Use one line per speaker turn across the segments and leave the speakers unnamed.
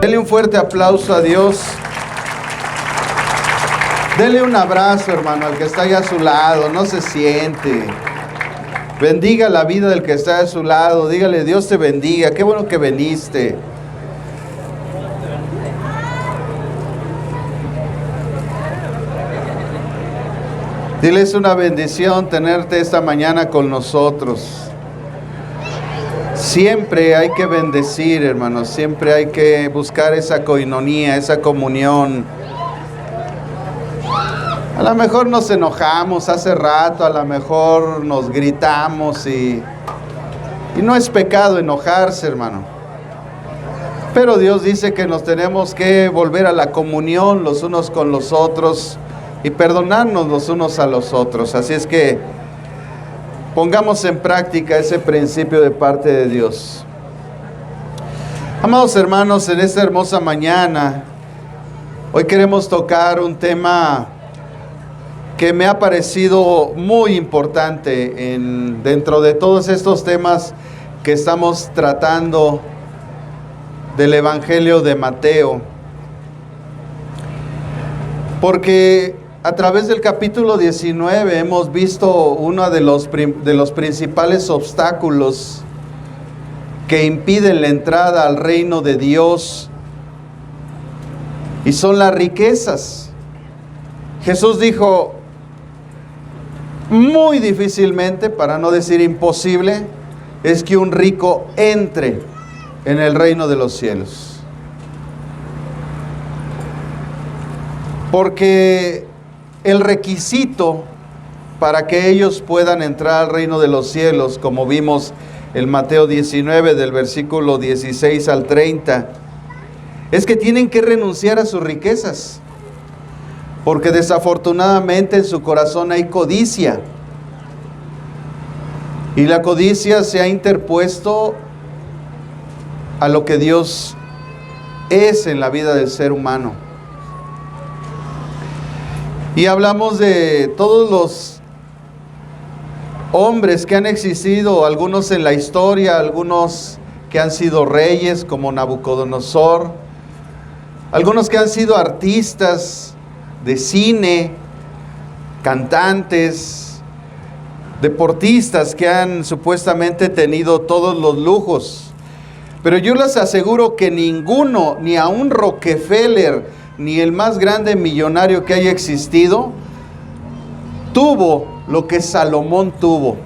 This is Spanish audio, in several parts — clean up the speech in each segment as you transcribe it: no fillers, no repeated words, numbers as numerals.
Denle un fuerte aplauso a Dios. Denle un abrazo, hermano, al que está ahí a su lado. No se siente. Bendiga la vida del que está a su lado. Dígale, Dios te bendiga. Qué bueno que viniste. Dile, es una bendición tenerte esta mañana con nosotros. Siempre hay que bendecir, hermanos. Siempre hay que buscar esa coinonía, esa comunión. A lo mejor nos enojamos hace rato, a lo mejor nos gritamos y no es pecado enojarse, hermano. Pero Dios dice que nos tenemos que volver a la comunión los unos con los otros y perdonarnos los unos a los otros. Así es que pongamos en práctica ese principio de parte de Dios. Amados hermanos, en esta hermosa mañana, hoy queremos tocar un tema que me ha parecido muy importante dentro de todos estos temas que estamos tratando del Evangelio de Mateo. Porque a través del capítulo 19 hemos visto uno de los principales obstáculos que impiden la entrada al reino de Dios, y son las riquezas. Jesús dijo, muy difícilmente, para no decir imposible, es que un rico entre en el reino de los cielos. Porque el requisito para que ellos puedan entrar al reino de los cielos, como vimos en Mateo 19, del versículo 16 al 30, es que tienen que renunciar a sus riquezas. Porque desafortunadamente en su corazón hay codicia. Y la codicia se ha interpuesto a lo que Dios es en la vida del ser humano. Y hablamos de todos los hombres que han existido, algunos en la historia, algunos que han sido reyes como Nabucodonosor, algunos que han sido artistas de cine, cantantes, deportistas que han supuestamente tenido todos los lujos. Pero yo les aseguro que ninguno, ni aun Rockefeller, ni el más grande millonario que haya existido, tuvo lo que Salomón tuvo.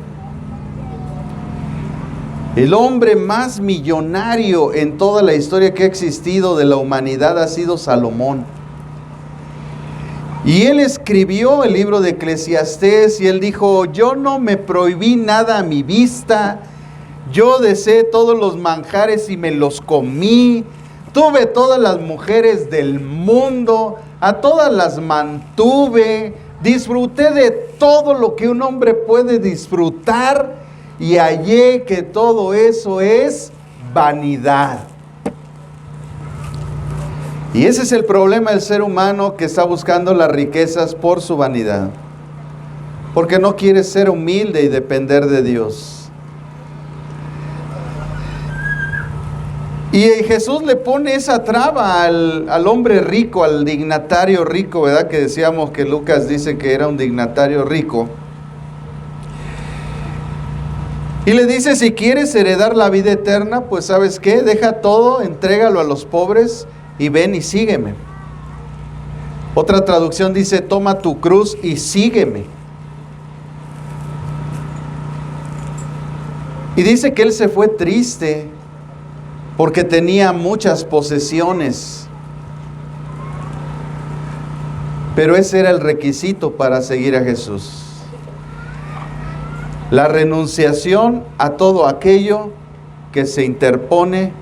El hombre más millonario en toda la historia que ha existido de la humanidad ha sido Salomón. Y él escribió el libro de Eclesiastés y él dijo, yo no me prohibí nada a mi vista, yo deseé todos los manjares y me los comí, tuve todas las mujeres del mundo, a todas las mantuve, disfruté de todo lo que un hombre puede disfrutar y hallé que todo eso es vanidad. Y ese es el problema del ser humano que está buscando las riquezas por su vanidad. Porque no quiere ser humilde y depender de Dios. Y Jesús le pone esa traba al hombre rico, al dignatario rico, ¿verdad? Que decíamos que Lucas dice que era un dignatario rico. Y le dice, si quieres heredar la vida eterna, pues ¿sabes qué? Deja todo, entrégalo a los pobres y ven y sígueme. Otra traducción dice, toma tu cruz y sígueme. Y dice que él se fue triste porque tenía muchas posesiones. Pero ese era el requisito para seguir a Jesús. La renunciación a todo aquello que se interpone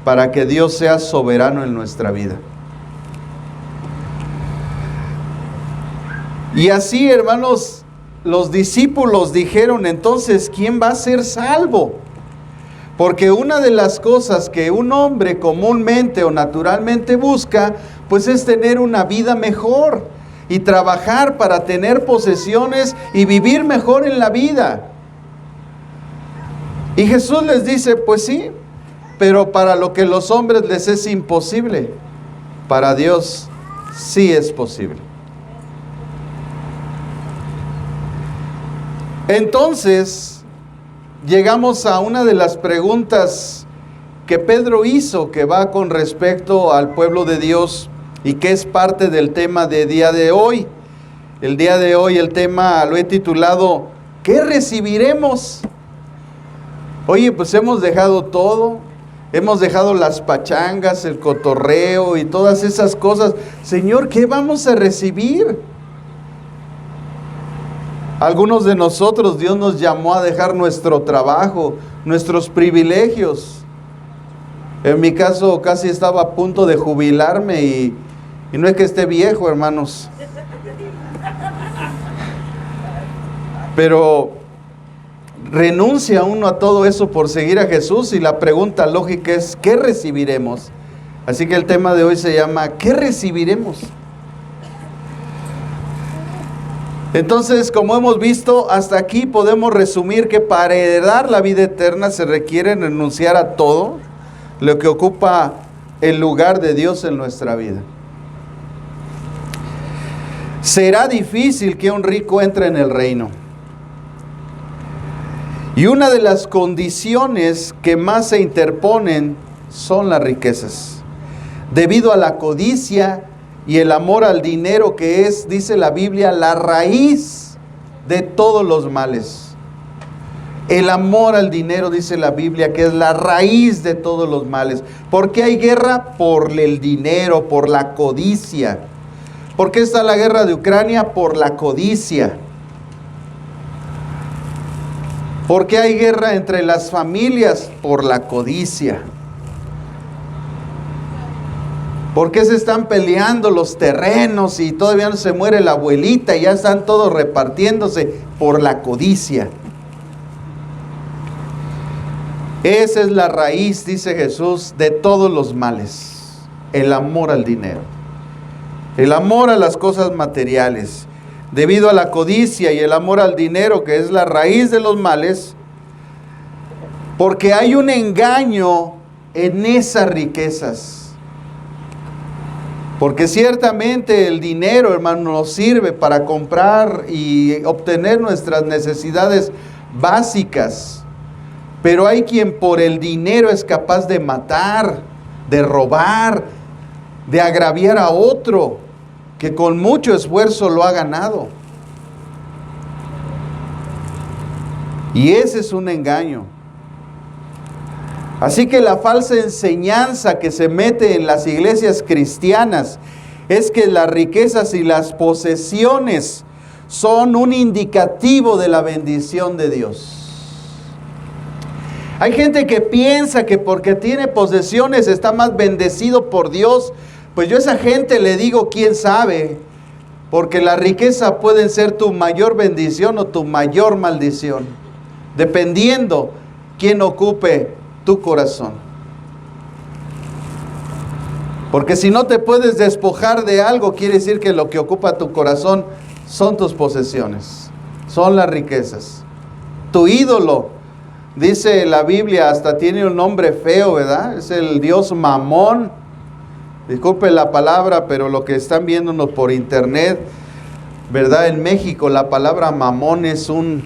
para que Dios sea soberano en nuestra vida. Y así, hermanos, los discípulos dijeron, entonces, ¿quién va a ser salvo? Porque una de las cosas que un hombre comúnmente o naturalmente busca, pues es tener una vida mejor y trabajar para tener posesiones y vivir mejor en la vida. Y Jesús les dice, pues sí, pero para lo que los hombres les es imposible, para Dios sí es posible. Entonces, llegamos a una de las preguntas que Pedro hizo, que va con respecto al pueblo de Dios y que es parte del tema de día de hoy. El día de hoy el tema lo he titulado, ¿qué recibiremos? Oye, pues hemos dejado todo, hemos dejado las pachangas, el cotorreo y todas esas cosas. Señor, ¿qué vamos a recibir? Algunos de nosotros, Dios nos llamó a dejar nuestro trabajo, nuestros privilegios. En mi caso, casi estaba a punto de jubilarme y no es que esté viejo, hermanos. Pero renuncia uno a todo eso por seguir a Jesús y la pregunta lógica es, ¿qué recibiremos? Así que el tema de hoy se llama, ¿qué recibiremos? Entonces, como hemos visto, hasta aquí podemos resumir que para heredar la vida eterna se requiere renunciar a todo lo que ocupa el lugar de Dios en nuestra vida. Será difícil que un rico entre en el reino. Y una de las condiciones que más se interponen son las riquezas. Debido a la codicia y el amor al dinero, que es, dice la Biblia, la raíz de todos los males. El amor al dinero, dice la Biblia, que es la raíz de todos los males. ¿Por qué hay guerra? Por el dinero, por la codicia. ¿Por qué está la guerra de Ucrania? Por la codicia. ¿Por qué hay guerra entre las familias? Por la codicia. ¿Por qué se están peleando los terrenos y todavía no se muere la abuelita y ya están todos repartiéndose? Por la codicia. Esa es la raíz, dice Jesús, de todos los males. El amor al dinero. El amor a las cosas materiales. Debido a la codicia y el amor al dinero, que es la raíz de los males, porque hay un engaño en esas riquezas. Porque ciertamente el dinero, hermano, nos sirve para comprar y obtener nuestras necesidades básicas. Pero hay quien por el dinero es capaz de matar, de robar, de agraviar a otro, que con mucho esfuerzo lo ha ganado. Y ese es un engaño. Así que la falsa enseñanza que se mete en las iglesias cristianas es que las riquezas y las posesiones son un indicativo de la bendición de Dios. Hay gente que piensa que porque tiene posesiones está más bendecido por Dios. Pues yo a esa gente le digo, quién sabe, porque la riqueza puede ser tu mayor bendición o tu mayor maldición, dependiendo quién ocupe tu corazón. Porque si no te puedes despojar de algo, quiere decir que lo que ocupa tu corazón son tus posesiones, son las riquezas. Tu ídolo, dice la Biblia, hasta tiene un nombre feo, ¿verdad? Es el dios Mamón. Disculpen la palabra, pero lo que están viéndonos por internet, ¿verdad? En México la palabra mamón es una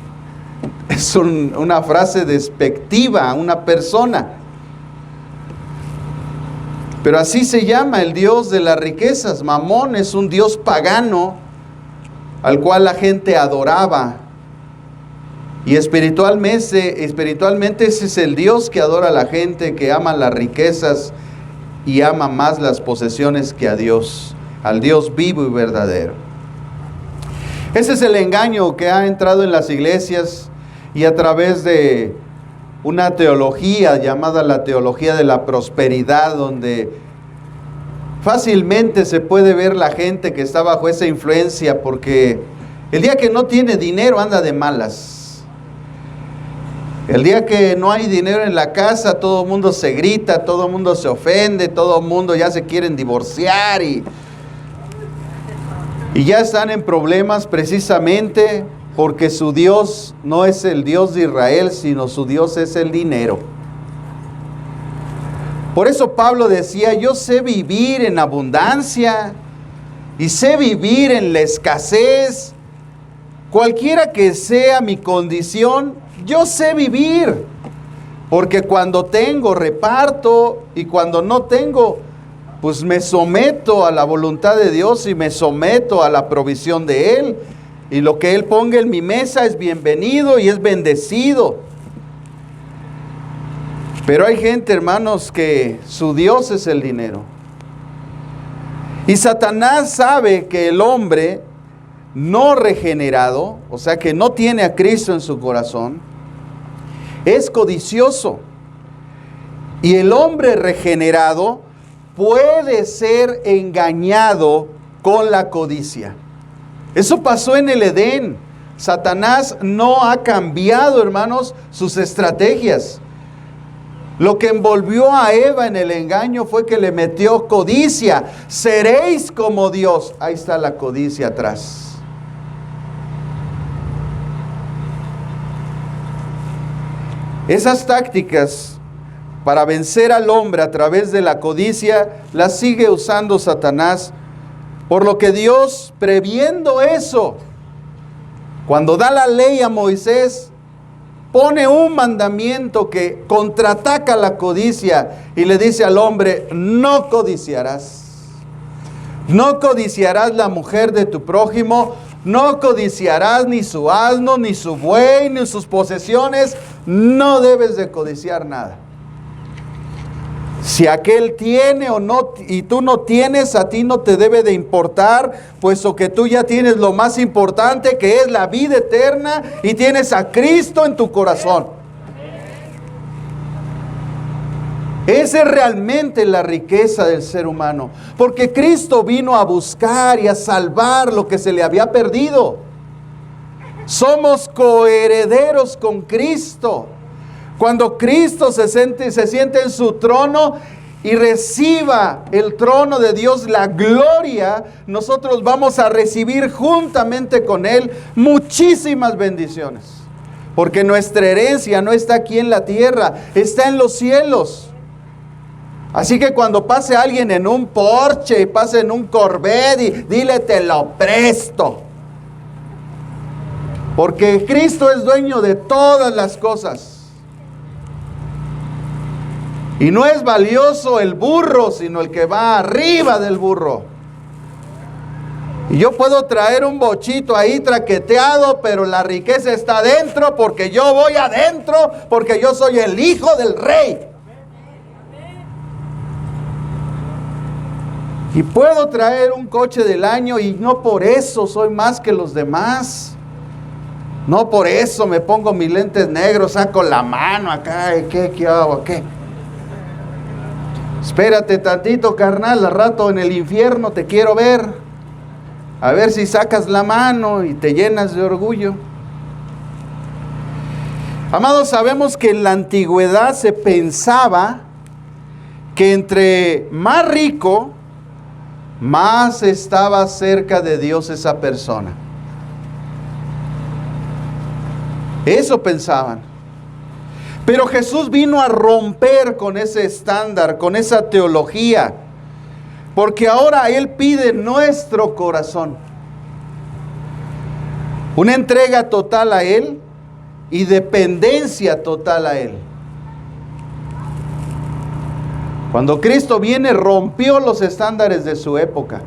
frase despectiva a una persona. Pero así se llama el dios de las riquezas. Mamón es un dios pagano al cual la gente adoraba. Y espiritualmente ese es el Dios que adora a la gente, que ama las riquezas y ama más las posesiones que a Dios, al Dios vivo y verdadero. Ese es el engaño que ha entrado en las iglesias y a través de una teología llamada la teología de la prosperidad, donde fácilmente se puede ver la gente que está bajo esa influencia, porque el día que no tiene dinero anda de malas. El día que no hay dinero en la casa, todo el mundo se grita, todo el mundo se ofende, todo el mundo ya se quieren divorciar y ya están en problemas precisamente porque su Dios no es el Dios de Israel, sino su Dios es el dinero. Por eso Pablo decía, yo sé vivir en abundancia y sé vivir en la escasez. Cualquiera que sea mi condición, yo sé vivir. Porque cuando tengo, reparto, y cuando no tengo, pues me someto a la voluntad de Dios y me someto a la provisión de Él. Y lo que Él ponga en mi mesa es bienvenido y es bendecido. Pero hay gente, hermanos, que su Dios es el dinero. Y Satanás sabe que el hombre no regenerado, o sea que no tiene a Cristo en su corazón, es codicioso. Y el hombre regenerado puede ser engañado con la codicia. Eso pasó en el Edén. Satanás no ha cambiado, hermanos, sus estrategias. Lo que envolvió a Eva en el engaño fue que le metió codicia. Seréis como Dios. Ahí está la codicia atrás. Esas tácticas para vencer al hombre a través de la codicia las sigue usando Satanás. Por lo que Dios, previendo eso, cuando da la ley a Moisés, pone un mandamiento que contraataca la codicia y le dice al hombre, no codiciarás. No codiciarás la mujer de tu prójimo, no codiciarás ni su asno, ni su buey, ni sus posesiones, no debes de codiciar nada. Si aquel tiene o no, y tú no tienes, a ti no te debe de importar, puesto que tú ya tienes lo más importante, que es la vida eterna, y tienes a Cristo en tu corazón. Esa es realmente la riqueza del ser humano, porque Cristo vino a buscar y a salvar lo que se le había perdido. Somos coherederos con Cristo. Cuando Cristo se siente en su trono y reciba el trono de Dios, la gloria, nosotros vamos a recibir juntamente con Él muchísimas bendiciones. Porque nuestra herencia no está aquí en la tierra, está en los cielos. Así que cuando pase alguien en un Porsche y pase en un Corvette, dile, te lo presto. Porque Cristo es dueño de todas las cosas. Y no es valioso el burro, sino el que va arriba del burro. Y yo puedo traer un bochito ahí traqueteado, pero la riqueza está adentro, porque yo voy adentro, porque yo soy el hijo del rey. Y puedo traer un coche del año y no por eso soy más que los demás. No por eso me pongo mis lentes negros, saco la mano acá, ¿qué hago? ¿Qué? Espérate tantito, carnal, al rato en el infierno te quiero ver. A ver si sacas la mano y te llenas de orgullo. Amados, sabemos que en la antigüedad se pensaba que entre más rico, más estaba cerca de Dios esa persona. Eso pensaban. Pero Jesús vino a romper con ese estándar, con esa teología, porque ahora Él pide nuestro corazón. Una entrega total a Él y dependencia total a Él. Cuando Cristo viene, rompió los estándares de su época.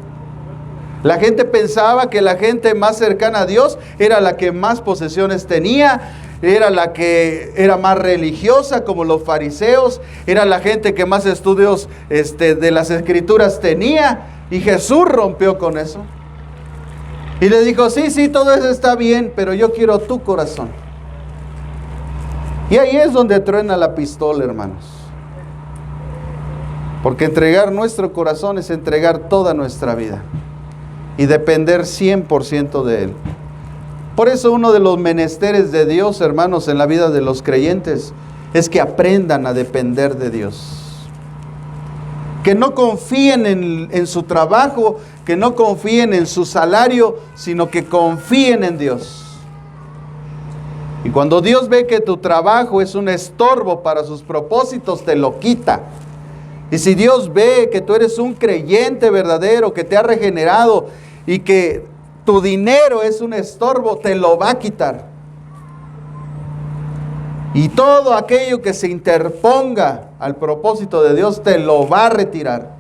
La gente pensaba que la gente más cercana a Dios era la que más posesiones tenía, era la que era más religiosa, como los fariseos, era la gente que más estudios de las escrituras tenía, y Jesús rompió con eso. Y le dijo, sí, todo eso está bien, pero yo quiero tu corazón. Y ahí es donde truena la pistola, hermanos. Porque entregar nuestro corazón es entregar toda nuestra vida y depender 100% de Él. Por eso uno de los menesteres de Dios, hermanos, en la vida de los creyentes, es que aprendan a depender de Dios. Que no confíen en su trabajo, que no confíen en su salario, sino que confíen en Dios. Y cuando Dios ve que tu trabajo es un estorbo para sus propósitos, te lo quita. Y si Dios ve que tú eres un creyente verdadero, que te ha regenerado y que tu dinero es un estorbo, te lo va a quitar. Y todo aquello que se interponga al propósito de Dios, te lo va a retirar.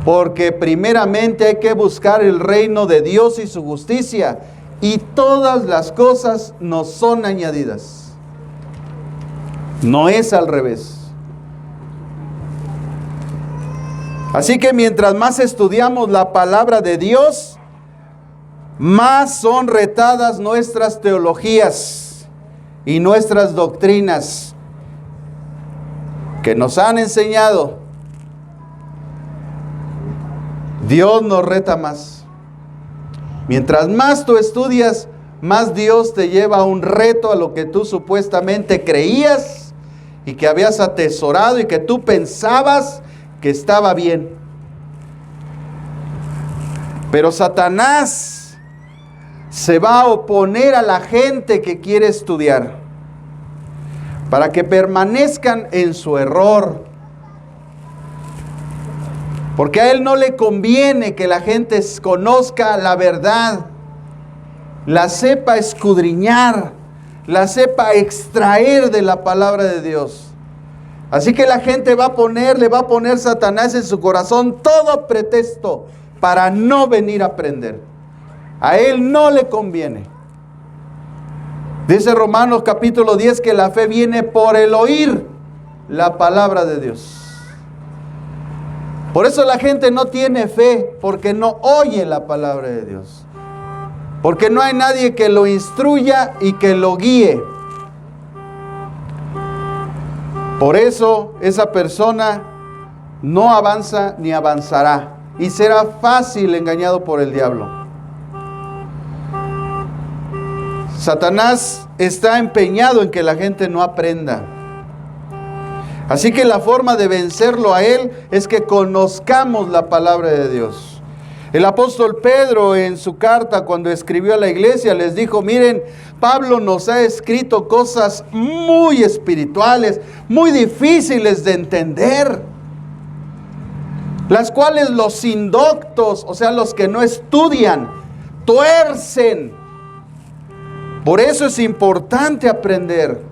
Porque primeramente hay que buscar el reino de Dios y su justicia, y todas las cosas nos son añadidas. No es al revés. Así que mientras más estudiamos la palabra de Dios, más son retadas nuestras teologías y nuestras doctrinas que nos han enseñado. Dios nos reta más. Mientras más tú estudias, más Dios te lleva a un reto a lo que tú supuestamente creías y que habías atesorado y que tú pensabas que estaba bien. Pero Satanás se va a oponer a la gente que quiere estudiar para que permanezcan en su error. Porque a él no le conviene que la gente conozca la verdad, la sepa escudriñar, la sepa extraer de la palabra de Dios. Así que la gente le va a poner Satanás en su corazón todo pretexto para no venir a aprender. A él no le conviene. Dice Romanos capítulo 10 que la fe viene por el oír la palabra de Dios. Por eso la gente no tiene fe, porque no oye la palabra de Dios. Porque no hay nadie que lo instruya y que lo guíe. Por eso esa persona no avanza ni avanzará y será fácil engañado por el diablo. Satanás está empeñado en que la gente no aprenda. Así que la forma de vencerlo a él es que conozcamos la palabra de Dios. El apóstol Pedro en su carta cuando escribió a la iglesia les dijo, miren, Pablo nos ha escrito cosas muy espirituales, muy difíciles de entender, las cuales los indoctos, o sea, los que no estudian, tuercen. Por eso es importante aprender.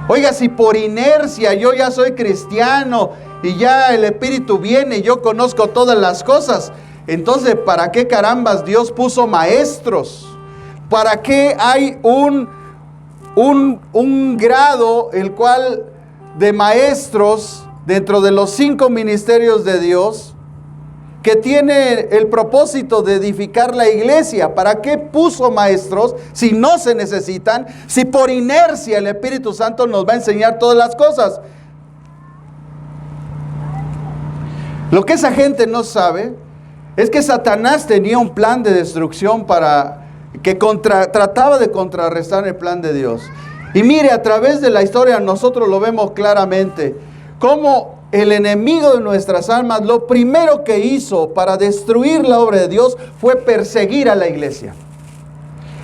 Oiga, si por inercia yo ya soy cristiano y ya el Espíritu viene y yo conozco todas las cosas, entonces ¿para qué carambas Dios puso maestros? ¿Para qué hay un grado el cual de maestros dentro de los 5 ministerios de Dios que tiene el propósito de edificar la iglesia? ¿Para qué puso maestros si no se necesitan? Si por inercia el Espíritu Santo nos va a enseñar todas las cosas. Lo que esa gente no sabe es que Satanás tenía un plan de destrucción que trataba de contrarrestar el plan de Dios. Y mire, a través de la historia nosotros lo vemos claramente, cómo el enemigo de nuestras almas, lo primero que hizo para destruir la obra de Dios fue perseguir a la iglesia.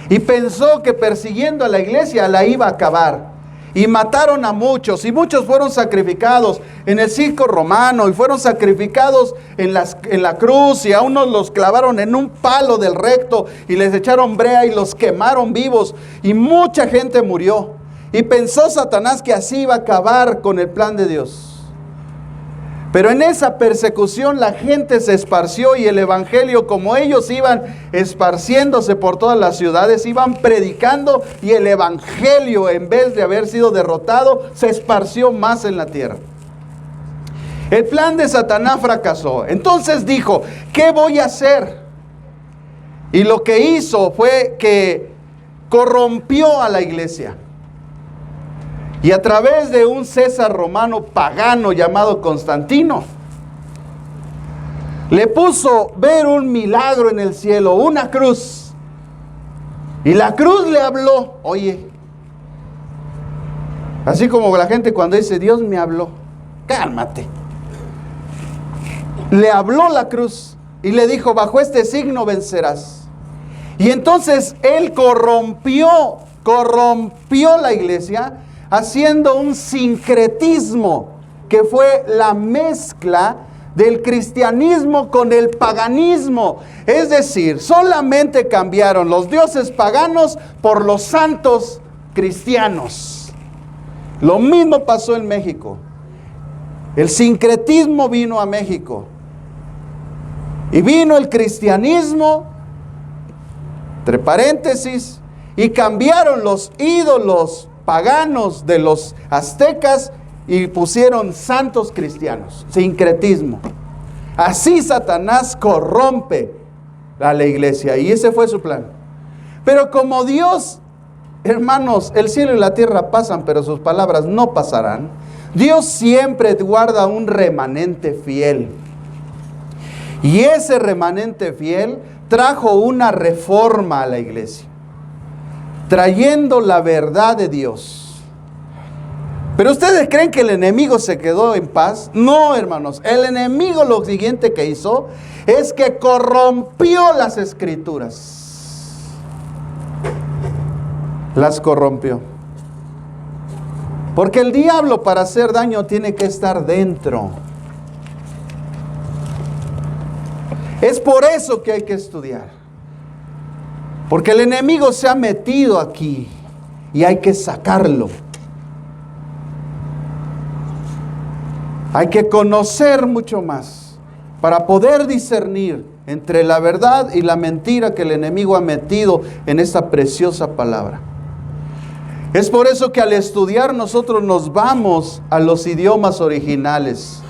Y pensó que persiguiendo a la iglesia la iba a acabar. Y mataron a muchos, y muchos fueron sacrificados en el circo romano, y fueron sacrificados en la cruz, y a unos los clavaron en un palo del recto, y les echaron brea y los quemaron vivos, y mucha gente murió. Y pensó Satanás que así iba a acabar con el plan de Dios. Pero en esa persecución la gente se esparció y el evangelio, como ellos iban esparciéndose por todas las ciudades, iban predicando, y el evangelio, en vez de haber sido derrotado, se esparció más en la tierra. El plan de Satanás fracasó. Entonces dijo, ¿qué voy a hacer? Y lo que hizo fue que corrompió a la iglesia. Y a través de un César romano pagano llamado Constantino, le puso ver un milagro en el cielo, una cruz. Y la cruz le habló. Oye, así como la gente cuando dice, Dios me habló, cálmate. Le habló la cruz y le dijo, bajo este signo vencerás. Y entonces él corrompió la iglesia, haciendo un sincretismo, que fue la mezcla del cristianismo con el paganismo. Es decir, solamente cambiaron los dioses paganos por los santos cristianos. Lo mismo pasó en México. El sincretismo vino a México. Y vino el cristianismo, entre paréntesis, y cambiaron los ídolos paganos de los aztecas y pusieron santos cristianos. Sincretismo. Así Satanás corrompe a la iglesia, y ese fue su plan. Pero como Dios, hermanos, el cielo y la tierra pasan, pero sus palabras no pasarán. Dios siempre guarda un remanente fiel. Y ese remanente fiel trajo una reforma a la iglesia, trayendo la verdad de Dios. ¿Pero ustedes creen que el enemigo se quedó en paz? No, hermanos. El enemigo lo siguiente que hizo es que corrompió las escrituras. Las corrompió. Porque el diablo, para hacer daño, tiene que estar dentro. Es por eso que hay que estudiar. Porque el enemigo se ha metido aquí y hay que sacarlo. Hay que conocer mucho más para poder discernir entre la verdad y la mentira que el enemigo ha metido en esta preciosa palabra. Es por eso que al estudiar nosotros nos vamos a los idiomas originales.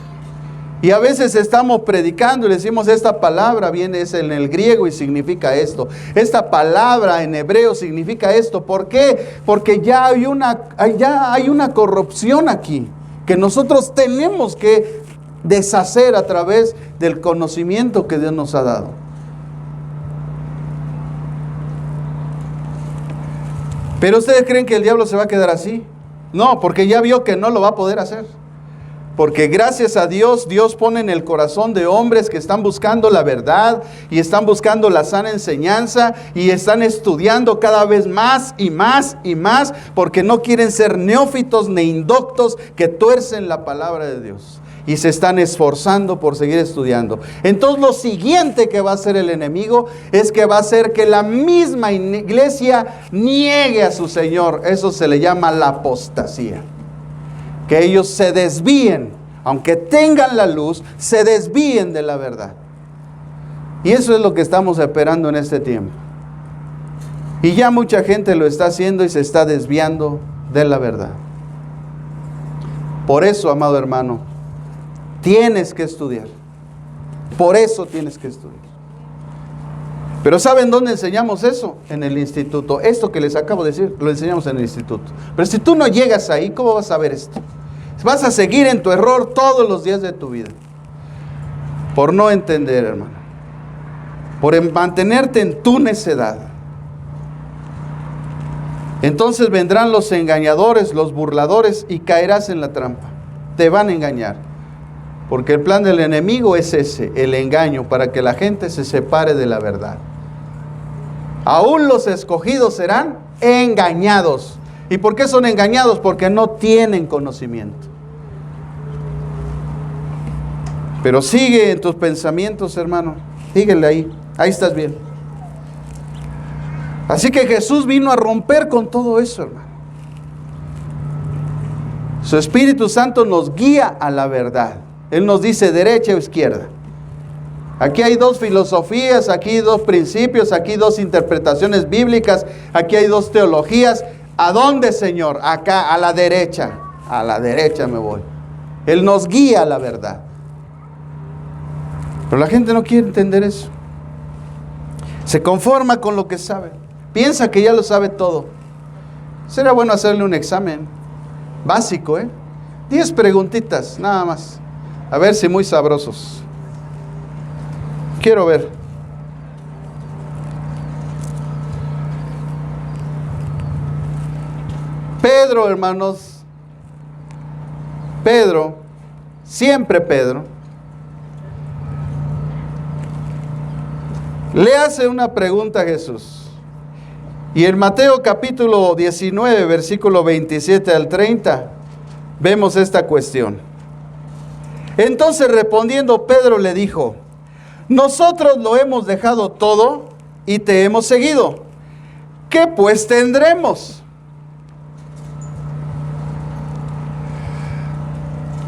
Y a veces estamos predicando y le decimos, esta palabra viene es en el griego y significa esto. Esta palabra en hebreo significa esto. ¿Por qué? Porque ya hay una corrupción aquí que nosotros tenemos que deshacer a través del conocimiento que Dios nos ha dado. ¿Pero ustedes creen que el diablo se va a quedar así? No, porque ya vio que no lo va a poder hacer. Porque gracias a Dios, Dios pone en el corazón de hombres que están buscando la verdad y están buscando la sana enseñanza y están estudiando cada vez más y más y más, porque no quieren ser neófitos ni indoctos que tuercen la palabra de Dios. Y se están esforzando por seguir estudiando. Entonces lo siguiente que va a hacer el enemigo es que va a hacer que la misma iglesia niegue a su Señor. Eso se le llama la apostasía. Que ellos se desvíen, aunque tengan la luz, se desvíen de la verdad. Y eso es lo que estamos esperando en este tiempo. Y ya mucha gente lo está haciendo y se está desviando de la verdad. Por eso, amado hermano, tienes que estudiar. Por eso tienes que estudiar. Pero ¿saben dónde enseñamos eso? En el instituto. Esto que les acabo de decir, lo enseñamos en el instituto. Pero si tú no llegas ahí, ¿cómo vas a ver esto? Vas a seguir en tu error todos los días de tu vida. Por no entender, hermano. Por mantenerte en tu necedad. Entonces vendrán los engañadores, los burladores, y caerás en la trampa. Te van a engañar. Porque el plan del enemigo es ese, el engaño, para que la gente se separe de la verdad. Aún los escogidos serán engañados. ¿Y por qué son engañados? Porque no tienen conocimiento. Pero sigue en tus pensamientos, hermano. Síguele ahí. Ahí estás bien. Así que Jesús vino a romper con todo eso, hermano. Su Espíritu Santo nos guía a la verdad. Él nos dice derecha o izquierda. Aquí hay dos filosofías, aquí hay dos principios, aquí hay dos interpretaciones bíblicas, aquí hay dos teologías. ¿A dónde, Señor? Acá, a la derecha. A la derecha me voy. Él nos guía a la verdad. Pero la gente no quiere entender eso. Se conforma con lo que sabe. Piensa que ya lo sabe todo. Será bueno hacerle un examen básico, 10 preguntitas, nada más. A ver si muy sabrosos. Quiero ver. Pedro, hermanos. Pedro, siempre Pedro, le hace una pregunta a Jesús. Y en Mateo capítulo 19, versículo 27 al 30, vemos esta cuestión. Entonces respondiendo Pedro le dijo: nosotros lo hemos dejado todo y te hemos seguido. ¿Qué pues tendremos?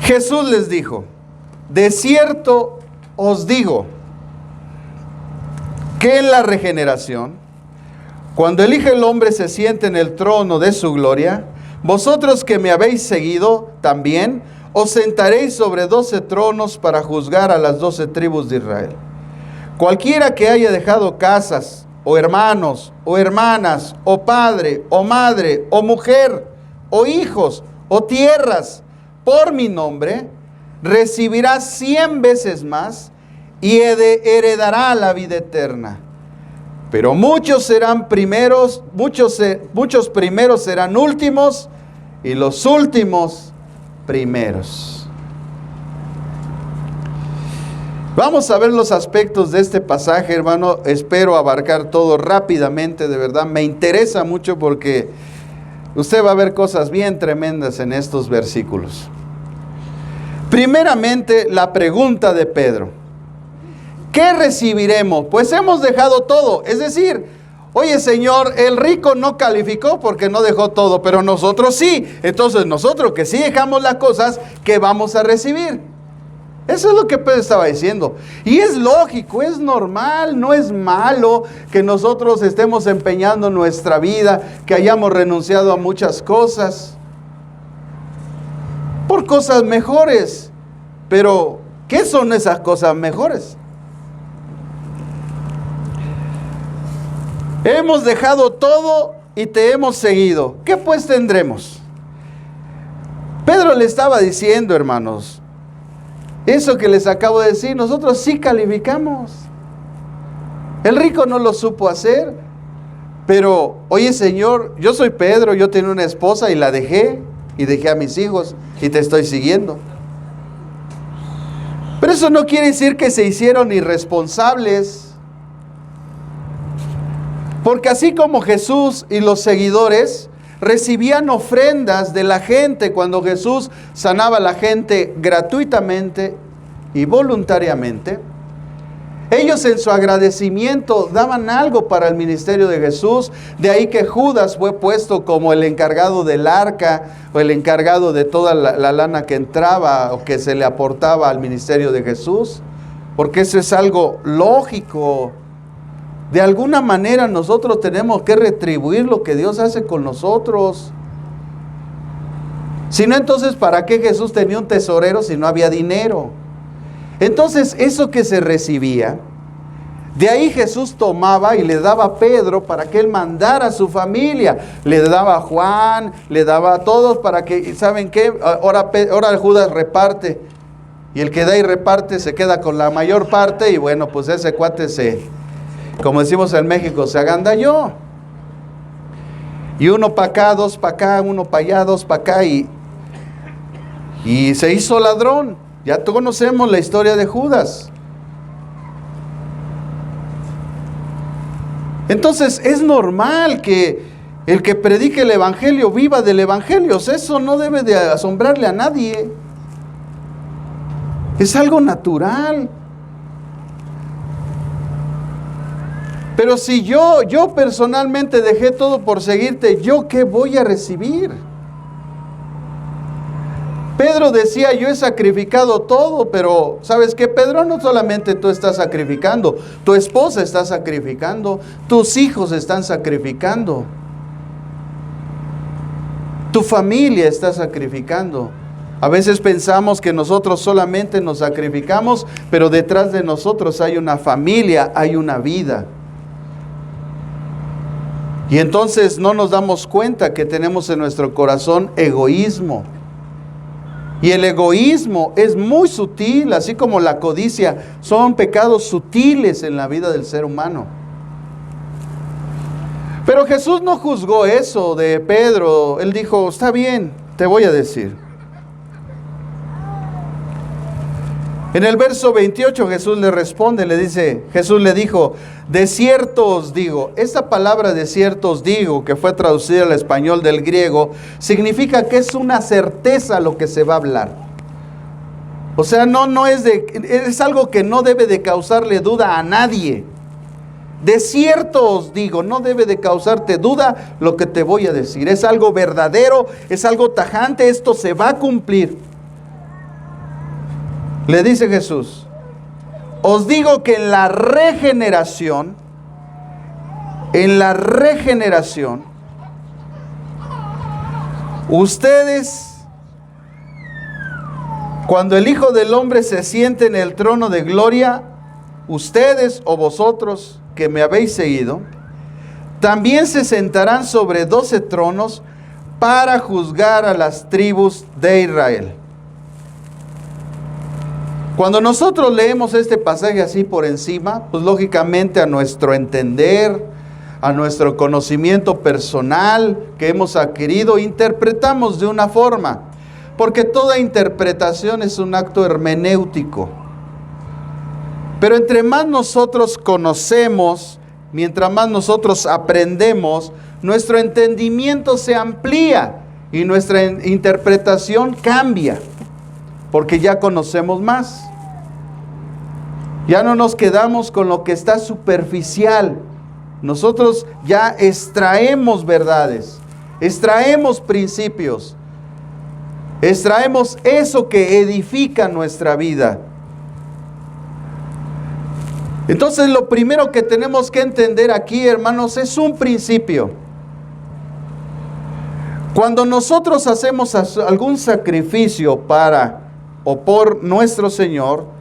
Jesús les dijo: de cierto os digo que en la regeneración, cuando el Hijo del Hombre se siente en el trono de su gloria, vosotros que me habéis seguido también os sentaréis sobre 12 tronos para juzgar a las 12 tribus de Israel. Cualquiera que haya dejado casas, o hermanos, o hermanas, o padre, o madre, o mujer, o hijos, o tierras, por mi nombre, recibirá 100 veces más y heredará la vida eterna. Pero muchos serán primeros, muchos primeros serán últimos, y los últimos primeros. Vamos a ver los aspectos de este pasaje, hermano. Espero abarcar todo rápidamente, de verdad. Me interesa mucho porque usted va a ver cosas bien tremendas en estos versículos. Primeramente, la pregunta de Pedro: ¿qué recibiremos? Pues hemos dejado todo. Es decir, oye Señor, el rico no calificó porque no dejó todo, pero nosotros sí. Entonces nosotros que sí dejamos las cosas, ¿qué vamos a recibir? Eso es lo que Pedro estaba diciendo. Y es lógico, es normal, no es malo que nosotros estemos empeñando nuestra vida, que hayamos renunciado a muchas cosas por cosas mejores. Pero, ¿qué son esas cosas mejores? Hemos dejado todo y te hemos seguido. ¿Qué pues tendremos? Pedro le estaba diciendo, hermanos, eso que les acabo de decir, nosotros sí calificamos. El rico no lo supo hacer, pero, oye Señor, yo soy Pedro, yo tenía una esposa y la dejé, y dejé a mis hijos, y te estoy siguiendo. Pero eso no quiere decir que se hicieron irresponsables. Porque así como Jesús y los seguidores recibían ofrendas de la gente cuando Jesús sanaba a la gente gratuitamente y voluntariamente, ellos en su agradecimiento daban algo para el ministerio de Jesús. De ahí que Judas fue puesto como el encargado del arca, o el encargado de toda la lana que entraba o que se le aportaba al ministerio de Jesús, porque eso es algo lógico. De alguna manera nosotros tenemos que retribuir lo que Dios hace con nosotros. Si no, entonces ¿para qué Jesús tenía un tesorero si no había dinero? Entonces eso que se recibía, de ahí Jesús tomaba y le daba a Pedro para que él mandara a su familia. Le daba a Juan, le daba a todos para que, ¿saben qué? Ahora Judas reparte. Y el que da y reparte se queda con la mayor parte, y bueno, pues ese cuate como decimos en México, se agandalló. Y uno para acá, dos para acá, uno para allá, dos para acá, y se hizo ladrón. Ya conocemos la historia de Judas. Entonces es normal que el que predique el evangelio viva del evangelio. Eso no debe de asombrarle a nadie. Es algo natural. Pero si yo personalmente dejé todo por seguirte, ¿yo qué voy a recibir? Pedro decía, yo he sacrificado todo, pero ¿sabes qué, Pedro? No solamente tú estás sacrificando, tu esposa está sacrificando, tus hijos están sacrificando, tu familia está sacrificando. A veces pensamos que nosotros solamente nos sacrificamos, pero detrás de nosotros hay una familia, hay una vida. Y entonces no nos damos cuenta que tenemos en nuestro corazón egoísmo. Y el egoísmo es muy sutil, así como la codicia, son pecados sutiles en la vida del ser humano. Pero Jesús no juzgó eso de Pedro. Él dijo, está bien, te voy a decir. En el verso 28 Jesús le responde, Jesús le dijo, de cierto os digo. Esta palabra de cierto os digo, que fue traducida al español del griego, significa que es una certeza lo que se va a hablar. O sea, es algo que no debe de causarle duda a nadie. De cierto os digo, no debe de causarte duda lo que te voy a decir. Es algo verdadero, es algo tajante, esto se va a cumplir. Le dice Jesús, os digo que en la regeneración, ustedes, cuando el Hijo del Hombre se siente en el trono de gloria, ustedes o vosotros que me habéis seguido, también se sentarán sobre 12 tronos para juzgar a las tribus de Israel. Cuando nosotros leemos este pasaje así por encima, pues lógicamente a nuestro entender, a nuestro conocimiento personal que hemos adquirido, interpretamos de una forma, porque toda interpretación es un acto hermenéutico. Pero entre más nosotros conocemos, mientras más nosotros aprendemos, nuestro entendimiento se amplía y nuestra interpretación cambia, porque ya conocemos más. Ya no nos quedamos con lo que está superficial. Nosotros ya extraemos verdades, extraemos principios, extraemos eso que edifica nuestra vida. Entonces lo primero que tenemos que entender aquí, hermanos, es un principio. Cuando nosotros hacemos algún sacrificio para o por nuestro Señor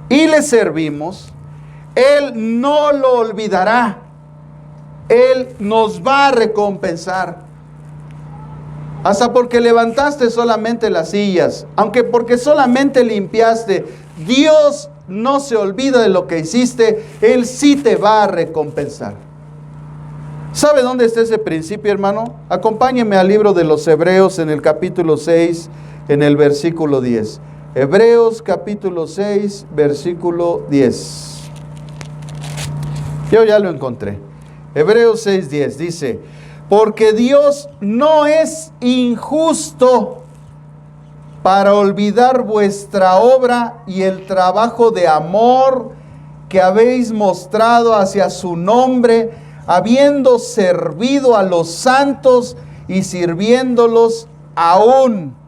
y le servimos, Él no lo olvidará. Él nos va a recompensar. Hasta porque levantaste solamente las sillas, aunque porque solamente limpiaste, Dios no se olvida de lo que hiciste, Él sí te va a recompensar. ¿Sabe dónde está ese principio, hermano? Acompáñeme al libro de los Hebreos en el capítulo 6, en el versículo 10. Hebreos capítulo 6, versículo 10. Yo ya lo encontré. Hebreos 6, 10 dice, porque Dios no es injusto para olvidar vuestra obra y el trabajo de amor que habéis mostrado hacia su nombre, habiendo servido a los santos y sirviéndolos aún.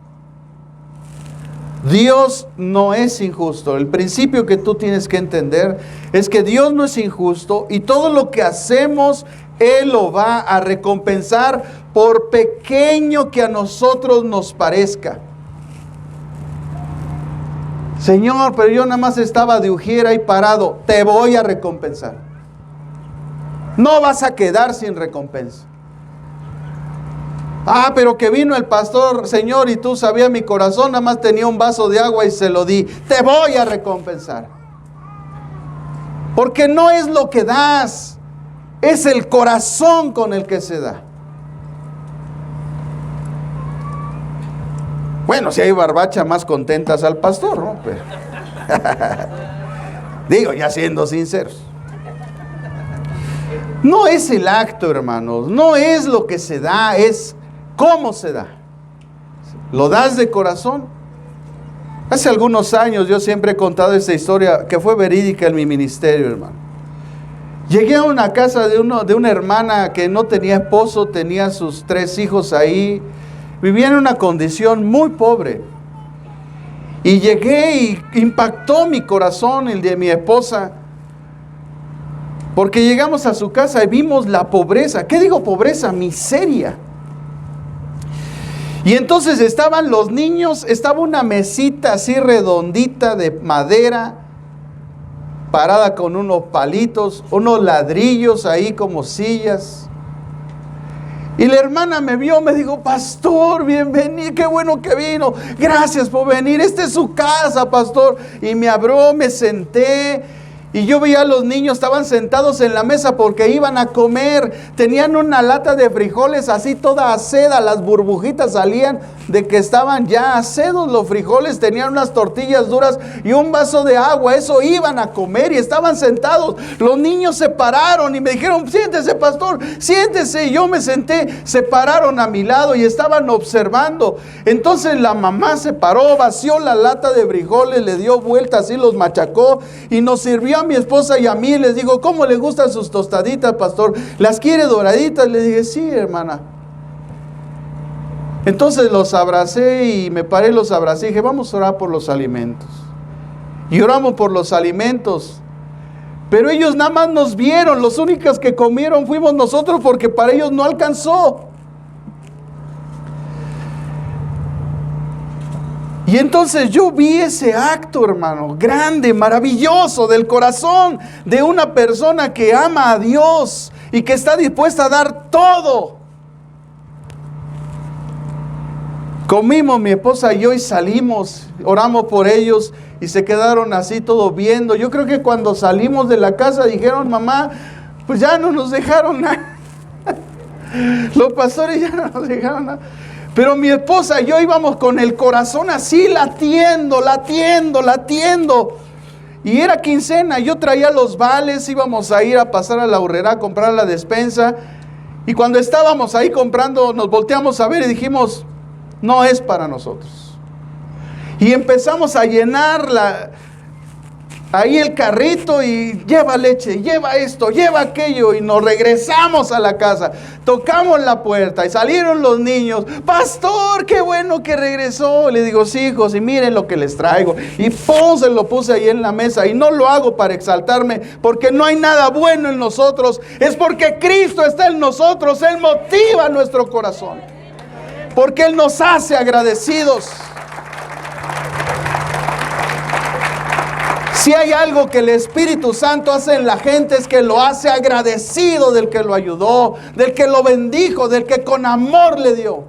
Dios no es injusto. El principio que tú tienes que entender es que Dios no es injusto y todo lo que hacemos, Él lo va a recompensar por pequeño que a nosotros nos parezca. Señor, pero yo nada más estaba de ujera y parado. Te voy a recompensar. No vas a quedar sin recompensa. Ah, pero que vino el pastor, Señor, y tú sabías mi corazón, nada más tenía un vaso de agua y se lo di. Te voy a recompensar. Porque no es lo que das, es el corazón con el que se da. Bueno, si hay barbacha más contentas al pastor, ¿no? Pero digo, ya siendo sinceros. No es el acto, hermanos, no es lo que se da, es cómo se da. ¿Lo das de corazón? Hace algunos años yo siempre he contado esta historia que fue verídica en mi ministerio, hermano. Llegué a una casa de una hermana que no tenía esposo, tenía sus 3 hijos ahí, vivía en una condición muy pobre. Y llegué y impactó mi corazón, el de mi esposa, porque llegamos a su casa y vimos la pobreza. ¿Qué digo pobreza? Miseria. Y entonces estaban los niños, estaba una mesita así redondita de madera, parada con unos palitos, unos ladrillos ahí como sillas. Y la hermana me vio, me dijo, pastor, bienvenido, qué bueno que vino, gracias por venir, esta es su casa, pastor. Y me abrió, me senté Y yo veía a los niños, estaban sentados en la mesa porque iban a comer. Tenían una lata de frijoles así toda aceda, las burbujitas salían de que estaban ya acedos los frijoles. Tenían unas tortillas duras y un vaso de agua, eso iban a comer y estaban sentados. Los niños se pararon y me dijeron, siéntese pastor, siéntese. Y yo me senté, se pararon a mi lado y estaban observando. Entonces la mamá se paró, vació la lata de frijoles, le dio vuelta así, los machacó y nos sirvió a mi esposa y a mí. Les digo, ¿cómo le gustan sus tostaditas, pastor? ¿Las quiere doraditas? Le dije, sí, hermana. Entonces los abracé y me paré, los abracé y dije, vamos a orar por los alimentos. Y oramos por los alimentos. Pero ellos nada más nos vieron, los únicos que comieron fuimos nosotros porque para ellos no alcanzó. Y entonces yo vi ese acto, hermano, grande, maravilloso, del corazón de una persona que ama a Dios y que está dispuesta a dar todo. Comimos mi esposa y yo y salimos, oramos por ellos y se quedaron así todo viendo. Yo creo que cuando salimos de la casa dijeron, mamá, pues ya no nos dejaron nada. Los pastores ya no nos dejaron nada. Pero mi esposa y yo íbamos con el corazón así latiendo. Y era quincena, yo traía los vales, íbamos a ir a pasar a la Aurrerá a comprar la despensa. Y cuando estábamos ahí comprando, nos volteamos a ver y dijimos, no es para nosotros. Y empezamos a llenar ahí el carrito y lleva leche, lleva esto, lleva aquello, y nos regresamos a la casa, tocamos la puerta y salieron los niños. Pastor, qué bueno que regresó. Le digo, sí, hijos, y miren lo que les traigo. Y se lo puse ahí en la mesa, y no lo hago para exaltarme, porque no hay nada bueno en nosotros, es porque Cristo está en nosotros. Él motiva nuestro corazón, porque Él nos hace agradecidos. Si hay algo que el Espíritu Santo hace en la gente, es que lo hace agradecido del que lo ayudó, del que lo bendijo, del que con amor le dio.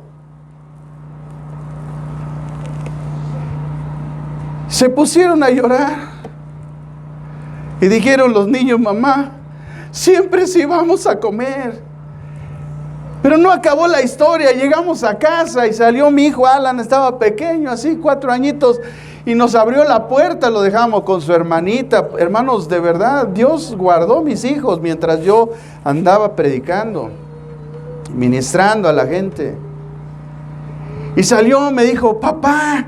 Se pusieron a llorar y dijeron los niños, mamá, siempre sí vamos a comer. Pero no acabó la historia. Llegamos a casa y salió mi hijo Alan, estaba pequeño, así 4 añitos, y nos abrió la puerta, lo dejamos con su hermanita. Hermanos, de verdad, Dios guardó mis hijos mientras yo andaba predicando, ministrando a la gente. Y salió, me dijo, papá,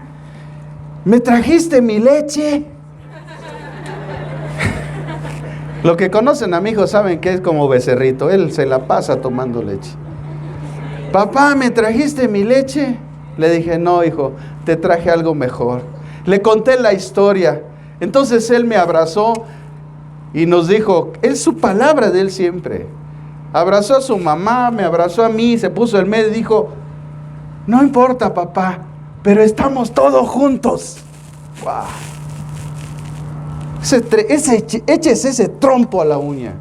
¿me trajiste mi leche? Lo que conocen a mi hijo saben que es como becerrito, él se la pasa tomando leche. Papá, ¿me trajiste mi leche? Le dije, no, hijo, te traje algo mejor. Le conté la historia. Entonces él me abrazó y nos dijo, es su palabra de él siempre. Abrazó a su mamá, me abrazó a mí, se puso en medio y dijo, no importa, papá, pero estamos todos juntos. ¡Wow! Échese ese trompo a la uña.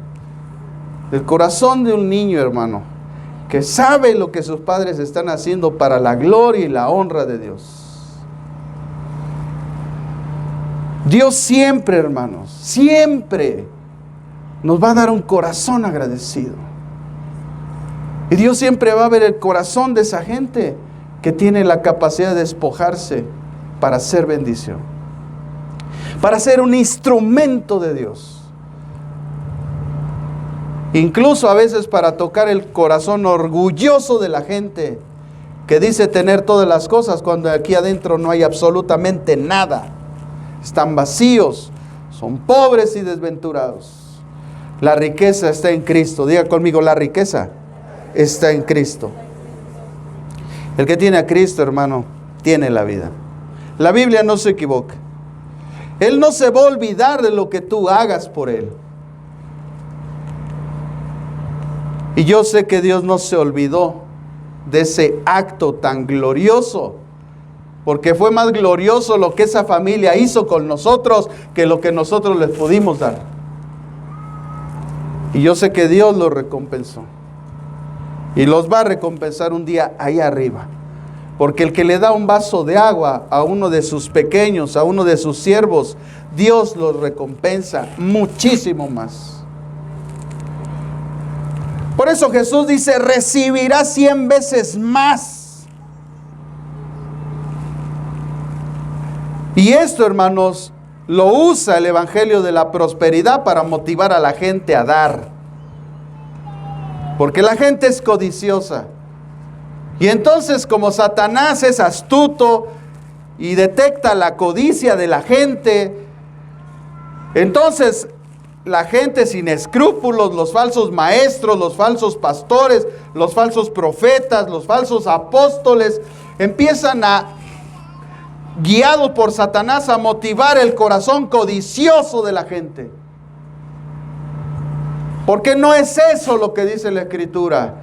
El corazón de un niño, hermano, que sabe lo que sus padres están haciendo para la gloria y la honra de Dios. Dios siempre, hermanos, siempre nos va a dar un corazón agradecido. Y Dios siempre va a ver el corazón de esa gente que tiene la capacidad de despojarse para hacer bendición, para ser un instrumento de Dios. Incluso a veces para tocar el corazón orgulloso de la gente que dice tener todas las cosas cuando aquí adentro no hay absolutamente nada. Están vacíos, son pobres y desventurados. La riqueza está en Cristo. Diga conmigo, la riqueza está en Cristo. El que tiene a Cristo, hermano, tiene la vida. La Biblia no se equivoca. Él no se va a olvidar de lo que tú hagas por Él. Y yo sé que Dios no se olvidó de ese acto tan glorioso, porque fue más glorioso lo que esa familia hizo con nosotros que lo que nosotros les pudimos dar. Y yo sé que Dios los recompensó. Y los va a recompensar un día ahí arriba. Porque el que le da un vaso de agua a uno de sus pequeños, a uno de sus siervos, Dios los recompensa muchísimo más. Por eso Jesús dice, recibirá 100 veces más. Y esto, hermanos, lo usa el Evangelio de la Prosperidad para motivar a la gente a dar. Porque la gente es codiciosa. Y entonces, como Satanás es astuto y detecta la codicia de la gente, entonces la gente sin escrúpulos, los falsos maestros, los falsos pastores, los falsos profetas, los falsos apóstoles, empiezan guiados por Satanás, a motivar el corazón codicioso de la gente. Porque no es eso lo que dice la Escritura.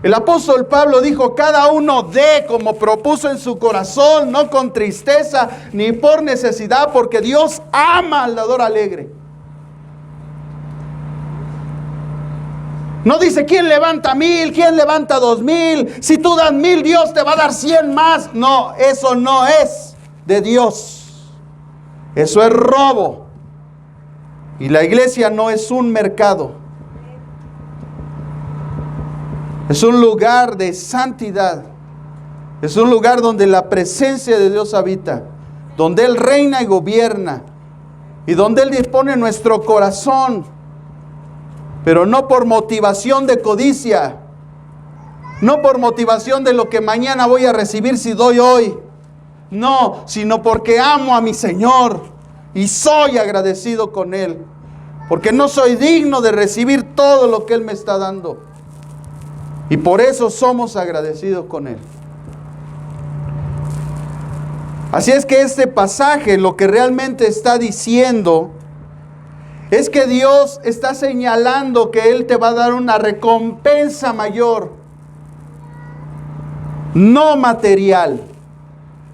El apóstol Pablo dijo, cada uno dé como propuso en su corazón, no con tristeza ni por necesidad, porque Dios ama al dador alegre. No dice, ¿quién levanta 1000? ¿Quién levanta 2000? Si tú das 1000, Dios te va a dar 100 más. No, eso no es de Dios. Eso es robo. Y la iglesia no es un mercado. Es un lugar de santidad. Es un lugar donde la presencia de Dios habita, donde Él reina y gobierna, y donde Él dispone nuestro corazón, pero no por motivación de codicia, no por motivación de lo que mañana voy a recibir si doy hoy, no, sino porque amo a mi Señor y soy agradecido con Él, porque no soy digno de recibir todo lo que Él me está dando. Y por eso somos agradecidos con Él. Así es que este pasaje lo que realmente está diciendo es que Dios está señalando que Él te va a dar una recompensa mayor. No material,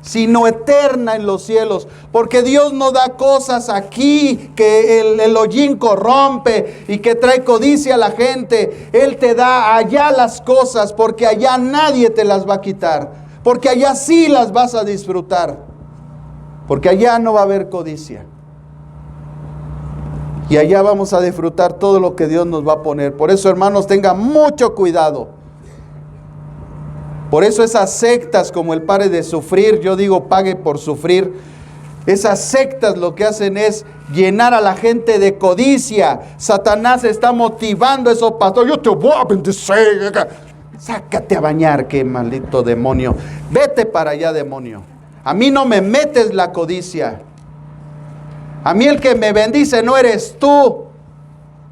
sino eterna en los cielos. Porque Dios no da cosas aquí que el hollín corrompe y que trae codicia a la gente. Él te da allá las cosas, porque allá nadie te las va a quitar. Porque allá sí las vas a disfrutar. Porque allá no va a haber codicia. Y allá vamos a disfrutar todo lo que Dios nos va a poner. Por eso, hermanos, tengan mucho cuidado. Por eso esas sectas como el pare de sufrir, yo digo pague por sufrir, esas sectas lo que hacen es llenar a la gente de codicia. Satanás está motivando a esos pastores. Yo te voy a bendecir. Sácate a bañar, qué maldito demonio. Vete para allá, demonio. A mí no me metes la codicia. A mí el que me bendice no eres tú.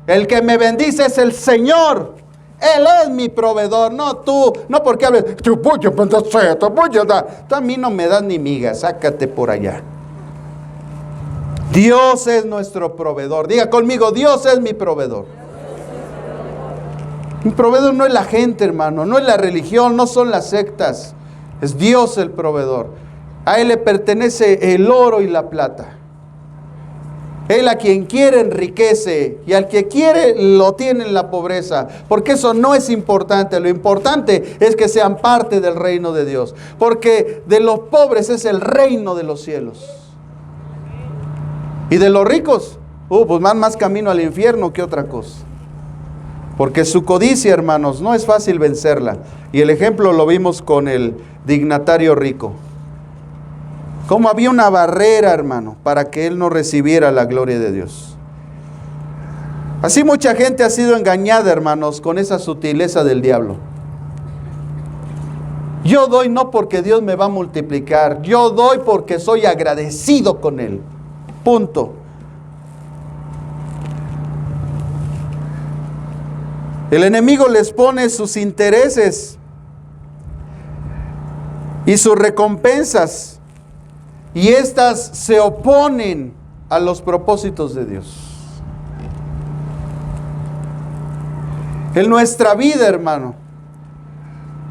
El que me bendice es el Señor. Él es mi proveedor, no tú. No porque hables, te voy a bendecir, te voy a dar. Tú a mí no me das ni migas, sácate por allá. Dios es nuestro proveedor. Diga conmigo, Dios es mi proveedor. Mi proveedor no es la gente, hermano, no es la religión, no son las sectas. Es Dios el proveedor. A Él le pertenece el oro y la plata. Él a quien quiere enriquece y al que quiere lo tiene en la pobreza. Porque eso no es importante. Lo importante es que sean parte del reino de Dios. Porque de los pobres es el reino de los cielos. Y de los ricos, pues van más camino al infierno que otra cosa. Porque su codicia, hermanos, no es fácil vencerla. Y el ejemplo lo vimos con el dignatario rico. Cómo había una barrera, hermano, para que él no recibiera la gloria de Dios. Así mucha gente ha sido engañada, hermanos, con esa sutileza del diablo. Yo doy no porque Dios me va a multiplicar, yo doy porque soy agradecido con Él. Punto. El enemigo les pone sus intereses y sus recompensas. Y estas se oponen a los propósitos de Dios. En nuestra vida, hermano,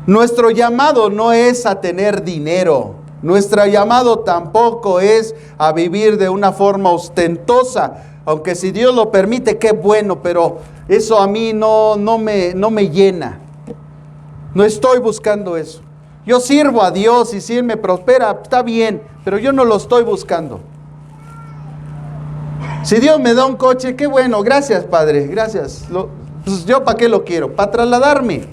nuestro llamado no es a tener dinero. Nuestro llamado tampoco es a vivir de una forma ostentosa. Aunque si Dios lo permite, qué bueno, pero eso a mí no me llena. No estoy buscando eso. Yo sirvo a Dios y si Él me prospera, está bien, pero yo no lo estoy buscando. Si Dios me da un coche, qué bueno, gracias Padre, gracias. Pues yo ¿para qué lo quiero? Para trasladarme.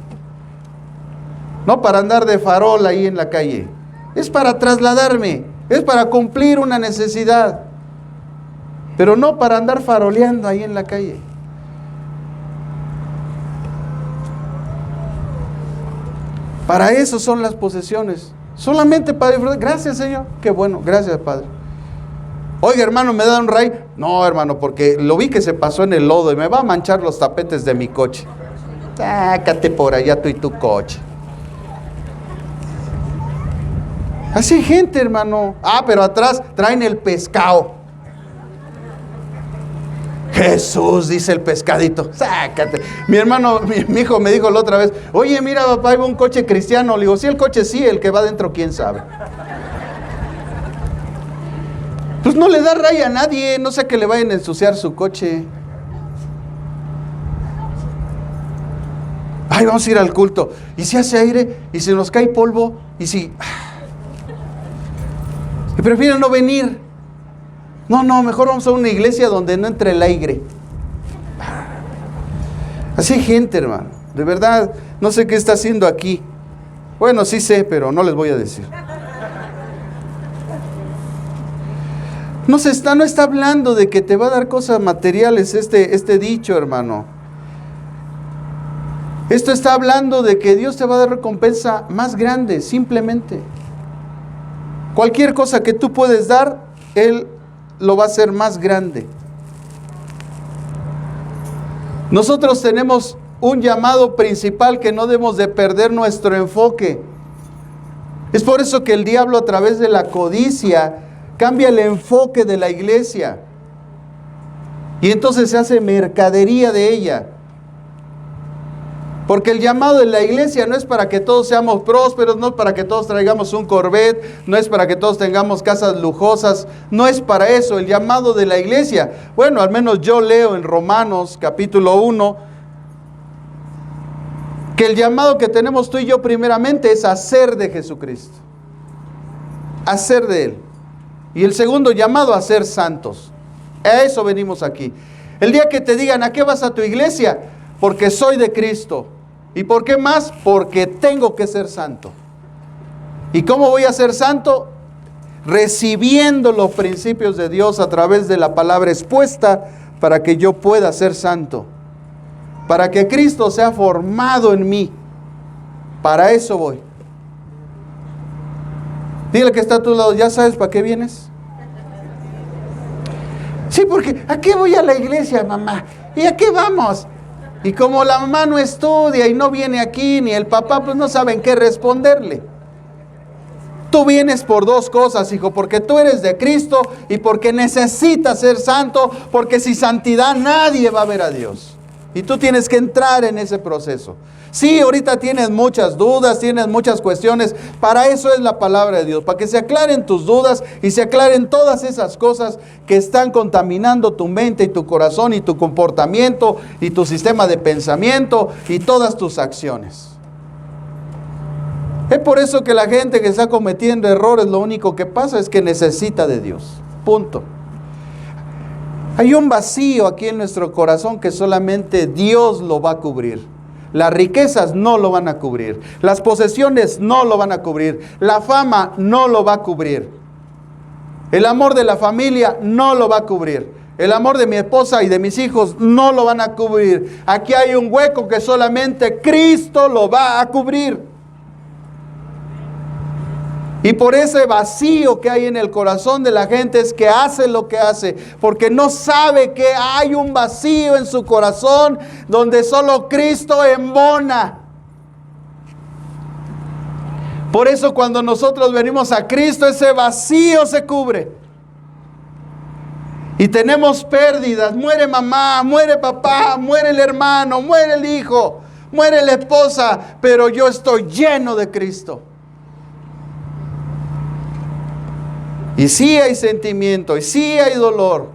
No para andar de farol ahí en la calle. Es para trasladarme, es para cumplir una necesidad. Pero no para andar faroleando ahí en la calle. Para eso son las posesiones. Solamente para disfrutar. Gracias, Señor. Qué bueno, gracias, Padre. Oiga, hermano, ¿me da un ray? No, hermano, porque lo vi que se pasó en el lodo y me va a manchar los tapetes de mi coche. Sácate por allá tú y tu coche. Así hay gente, hermano. Pero atrás traen el pescado. Jesús, dice el pescadito, sácate. Mi hermano, mi hijo me dijo la otra vez, oye, mira papá, hay un coche cristiano. Le digo, sí, el coche sí, el que va adentro, quién sabe. Pues no le da raya a nadie, no sé que le vayan a ensuciar su coche. Ay, vamos a ir al culto. ¿Y si hace aire? ¿Y si nos cae polvo? ¿Y si...? Y prefieren no venir. No, mejor vamos a una iglesia donde no entre el aire. Así hay gente, hermano. De verdad, no sé qué está haciendo aquí. Bueno, sí sé, pero no les voy a decir. No está hablando de que te va a dar cosas materiales este dicho, hermano. Esto está hablando de que Dios te va a dar recompensa más grande, simplemente. Cualquier cosa que tú puedes dar, Él lo va a hacer más grande. Nosotros tenemos un llamado principal que no debemos de perder nuestro enfoque. Es por eso que el diablo, a través de la codicia, cambia el enfoque de la iglesia y entonces se hace mercadería de ella. Porque el llamado de la iglesia no es para que todos seamos prósperos, no es para que todos traigamos un Corvette, no es para que todos tengamos casas lujosas, no es para eso. El llamado de la iglesia, bueno, al menos yo leo en Romanos capítulo 1, que el llamado que tenemos tú y yo primeramente es hacer de Jesucristo, hacer de Él. Y el segundo llamado, a ser santos. A eso venimos aquí. El día que te digan, ¿a qué vas a tu iglesia? Porque soy de Cristo. ¿Y por qué más? Porque tengo que ser santo. ¿Y cómo voy a ser santo? Recibiendo los principios de Dios a través de la palabra expuesta para que yo pueda ser santo. Para que Cristo sea formado en mí. Para eso voy. Dile que está a tu lado, ¿ya sabes para qué vienes? Sí, porque ¿a qué voy a la iglesia, mamá? ¿Y a qué vamos? Y como la mamá no estudia y no viene aquí, ni el papá, pues no saben qué responderle. Tú vienes por dos cosas, hijo, porque tú eres de Cristo y porque necesitas ser santo, porque sin santidad nadie va a ver a Dios. Y tú tienes que entrar en ese proceso. Sí, ahorita tienes muchas dudas, tienes muchas cuestiones. Para eso es la palabra de Dios, para que se aclaren tus dudas y se aclaren todas esas cosas que están contaminando tu mente y tu corazón y tu comportamiento y tu sistema de pensamiento y todas tus acciones. Es por eso que la gente que está cometiendo errores, lo único que pasa es que necesita de Dios. Punto. Hay un vacío aquí en nuestro corazón que solamente Dios lo va a cubrir. Las riquezas no lo van a cubrir. Las posesiones no lo van a cubrir. La fama no lo va a cubrir. El amor de la familia no lo va a cubrir. El amor de mi esposa y de mis hijos no lo van a cubrir. Aquí hay un hueco que solamente Cristo lo va a cubrir. Y por ese vacío que hay en el corazón de la gente es que hace lo que hace, porque no sabe que hay un vacío en su corazón donde solo Cristo embona. Por eso cuando nosotros venimos a Cristo, ese vacío se cubre. Y tenemos pérdidas, muere mamá, muere papá, muere el hermano, muere el hijo, muere la esposa, pero yo estoy lleno de Cristo. Y sí hay sentimiento, y sí hay dolor,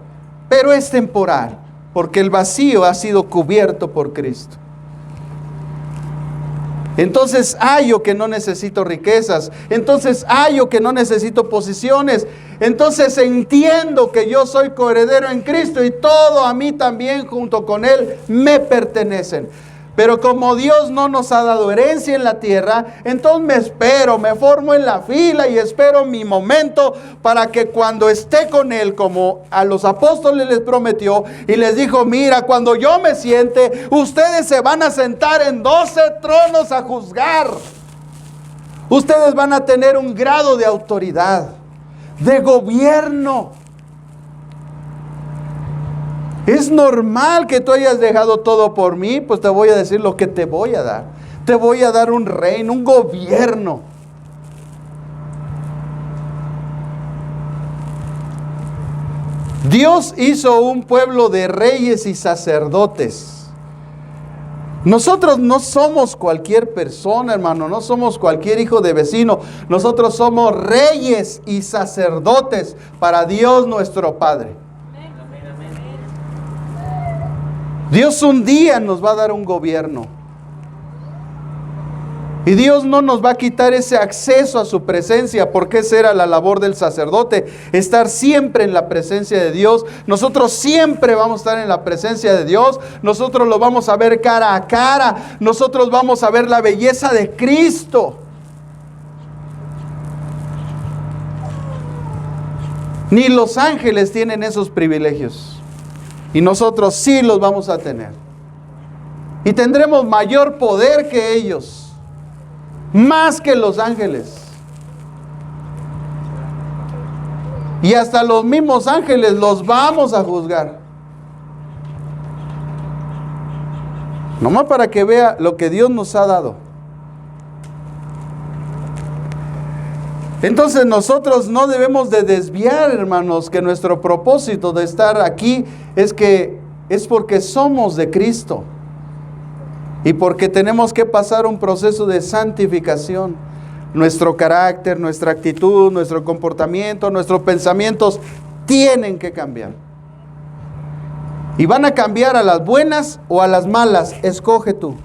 pero es temporal, porque el vacío ha sido cubierto por Cristo. Entonces hallo que no necesito riquezas. Entonces hallo que no necesito posiciones. Entonces entiendo que yo soy coheredero en Cristo y todo a mí también junto con Él me pertenecen. Pero como Dios no nos ha dado herencia en la tierra, entonces me espero, me formo en la fila y espero mi momento para que cuando esté con Él, como a los apóstoles les prometió y les dijo, mira, cuando yo me siente, ustedes se van a sentar en 12 tronos a juzgar. Ustedes van a tener un grado de autoridad, de gobierno. Es normal que tú hayas dejado todo por mí, pues te voy a decir lo que te voy a dar. Te voy a dar un reino, un gobierno. Dios hizo un pueblo de reyes y sacerdotes. Nosotros no somos cualquier persona, hermano, no somos cualquier hijo de vecino. Nosotros somos reyes y sacerdotes para Dios nuestro Padre. Dios un día nos va a dar un gobierno. Y Dios no nos va a quitar ese acceso a su presencia, porque esa era la labor del sacerdote, estar siempre en la presencia de Dios. Nosotros siempre vamos a estar en la presencia de Dios. Nosotros lo vamos a ver cara a cara. Nosotros vamos a ver la belleza de Cristo. Ni los ángeles tienen esos privilegios. Y nosotros sí los vamos a tener. Y tendremos mayor poder que ellos. Más que los ángeles. Y hasta los mismos ángeles los vamos a juzgar. Nomás para que vea lo que Dios nos ha dado. Entonces nosotros no debemos de desviar, hermanos, que nuestro propósito de estar aquí es porque somos de Cristo y porque tenemos que pasar un proceso de santificación. Nuestro carácter, nuestra actitud, nuestro comportamiento, nuestros pensamientos tienen que cambiar. Y van a cambiar a las buenas o a las malas, escoge tú.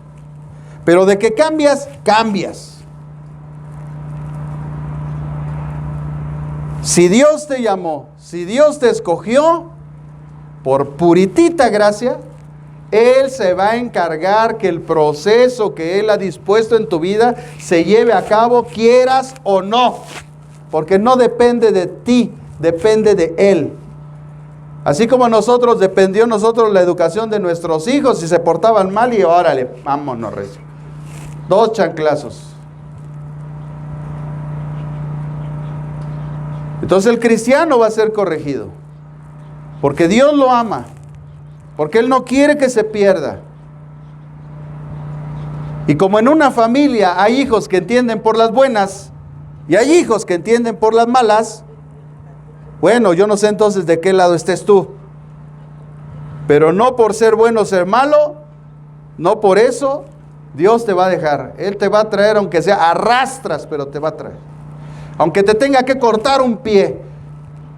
Pero de que cambias, cambias. Si Dios te llamó, si Dios te escogió, por puritita gracia, Él se va a encargar que el proceso que Él ha dispuesto en tu vida se lleve a cabo, quieras o no. Porque no depende de ti, depende de Él. Así como dependió nosotros la educación de nuestros hijos, si se portaban mal y órale, vámonos, recio. 2 chanclazos. Entonces el cristiano va a ser corregido, porque Dios lo ama, porque Él no quiere que se pierda. Y como en una familia hay hijos que entienden por las buenas y hay hijos que entienden por las malas, bueno, yo no sé entonces de qué lado estés tú, pero no por ser bueno o ser malo, no por eso Dios te va a dejar. Él te va a traer, aunque sea arrastras, pero te va a traer. Aunque te tenga que cortar un pie,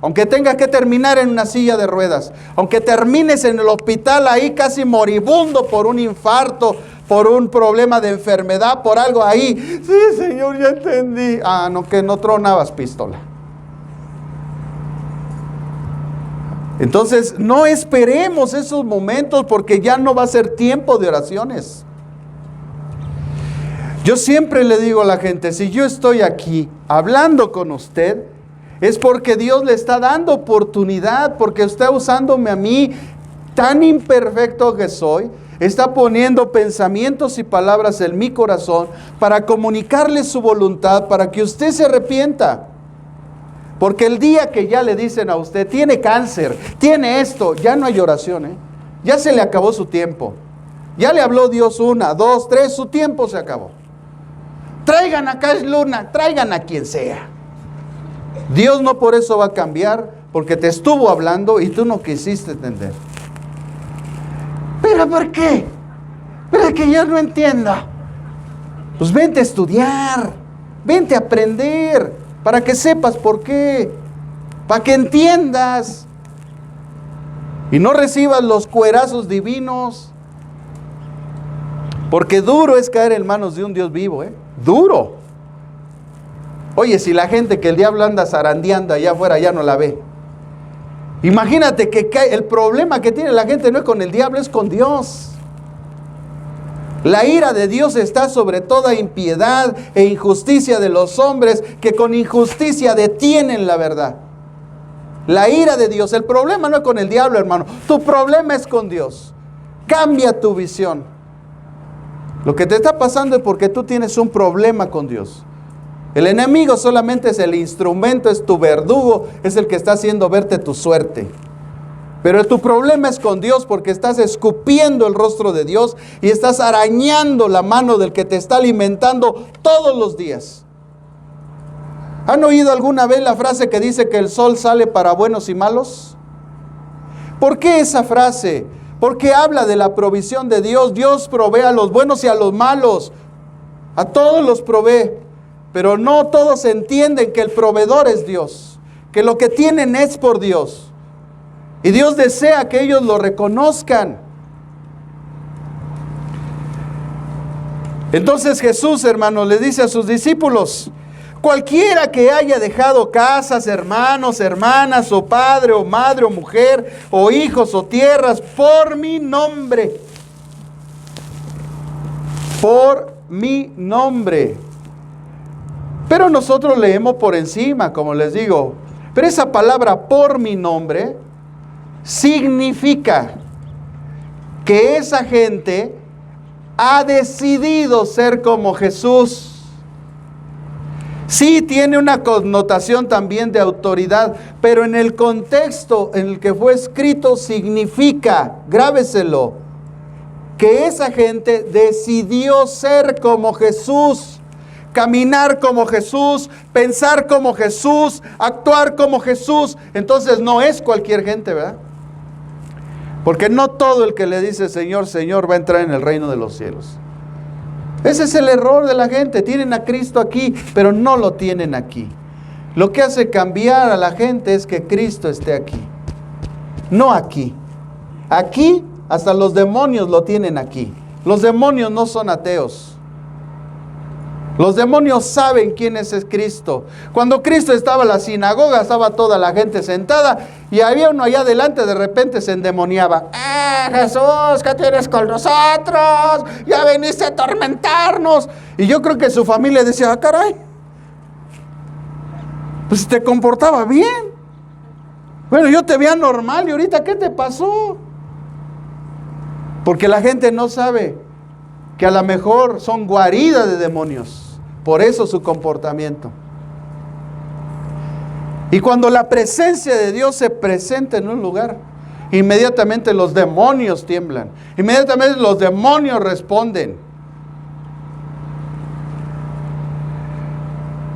aunque tengas que terminar en una silla de ruedas, aunque termines en el hospital ahí casi moribundo por un infarto, por un problema de enfermedad, por algo ahí. Sí, Señor, ya entendí. Ah, no, que no tronabas pistola. Entonces, no esperemos esos momentos porque ya no va a ser tiempo de oraciones. Yo siempre le digo a la gente, si yo estoy aquí hablando con usted, es porque Dios le está dando oportunidad, porque está usándome a mí, tan imperfecto que soy, está poniendo pensamientos y palabras en mi corazón para comunicarle su voluntad, para que usted se arrepienta. Porque el día que ya le dicen a usted, tiene cáncer, tiene esto, ya no hay oración, ya se le acabó su tiempo. Ya le habló Dios 1, 2, 3, su tiempo se acabó. Traigan a Cash Luna, traigan a quien sea. Dios no por eso va a cambiar, porque te estuvo hablando y tú no quisiste entender. ¿Pero por qué? ¿Pero que yo no entiendo? Pues vente a estudiar, vente a aprender, para que sepas por qué, para que entiendas. Y no recibas los cuerazos divinos. Porque duro es caer en manos de un Dios vivo, duro. Oye, si la gente que el diablo anda zarandeando allá afuera ya no la ve. Imagínate que el problema que tiene la gente no es con el diablo, es con Dios. La ira de Dios está sobre toda impiedad e injusticia de los hombres que con injusticia detienen la verdad. La ira de Dios, el problema no es con el diablo, hermano, tu problema es con Dios. Cambia tu visión. Lo que te está pasando es porque tú tienes un problema con Dios. El enemigo solamente es el instrumento, es tu verdugo, es el que está haciendo verte tu suerte. Pero tu problema es con Dios porque estás escupiendo el rostro de Dios y estás arañando la mano del que te está alimentando todos los días. ¿Han oído alguna vez la frase que dice que el sol sale para buenos y malos? ¿Por qué esa frase? Porque habla de la provisión de Dios. Dios provee a los buenos y a los malos. A todos los provee. Pero no todos entienden que el proveedor es Dios. Que lo que tienen es por Dios. Y Dios desea que ellos lo reconozcan. Entonces Jesús, hermanos, le dice a sus discípulos: cualquiera que haya dejado casas, hermanos, hermanas, o padre, o madre, o mujer, o hijos, o tierras, por mi nombre. Por mi nombre. Pero nosotros leemos por encima, como les digo. Pero esa palabra por mi nombre significa que esa gente ha decidido ser como Jesús. Sí tiene una connotación también de autoridad, pero en el contexto en el que fue escrito significa, grábeselo, que esa gente decidió ser como Jesús, caminar como Jesús, pensar como Jesús, actuar como Jesús. Entonces no es cualquier gente, ¿verdad? Porque no todo el que le dice Señor, Señor va a entrar en el reino de los cielos. Ese es el error de la gente. Tienen a Cristo aquí, pero no lo tienen aquí. Lo que hace cambiar a la gente es que Cristo esté aquí. No aquí. Aquí hasta los demonios lo tienen aquí. Los demonios no son ateos. Los demonios saben quién es Cristo. Cuando Cristo estaba en la sinagoga, estaba toda la gente sentada y había uno allá adelante, de repente se endemoniaba. Jesús, ¿qué tienes con nosotros? Ya veniste a atormentarnos. Y yo creo que su familia decía, caray, pues te comportaba bien. Bueno, yo te veía normal y ahorita, ¿qué te pasó? Porque la gente no sabe que a lo mejor son guaridas de demonios. Por eso su comportamiento. Y cuando la presencia de Dios se presenta en un lugar, inmediatamente los demonios tiemblan. Inmediatamente los demonios responden.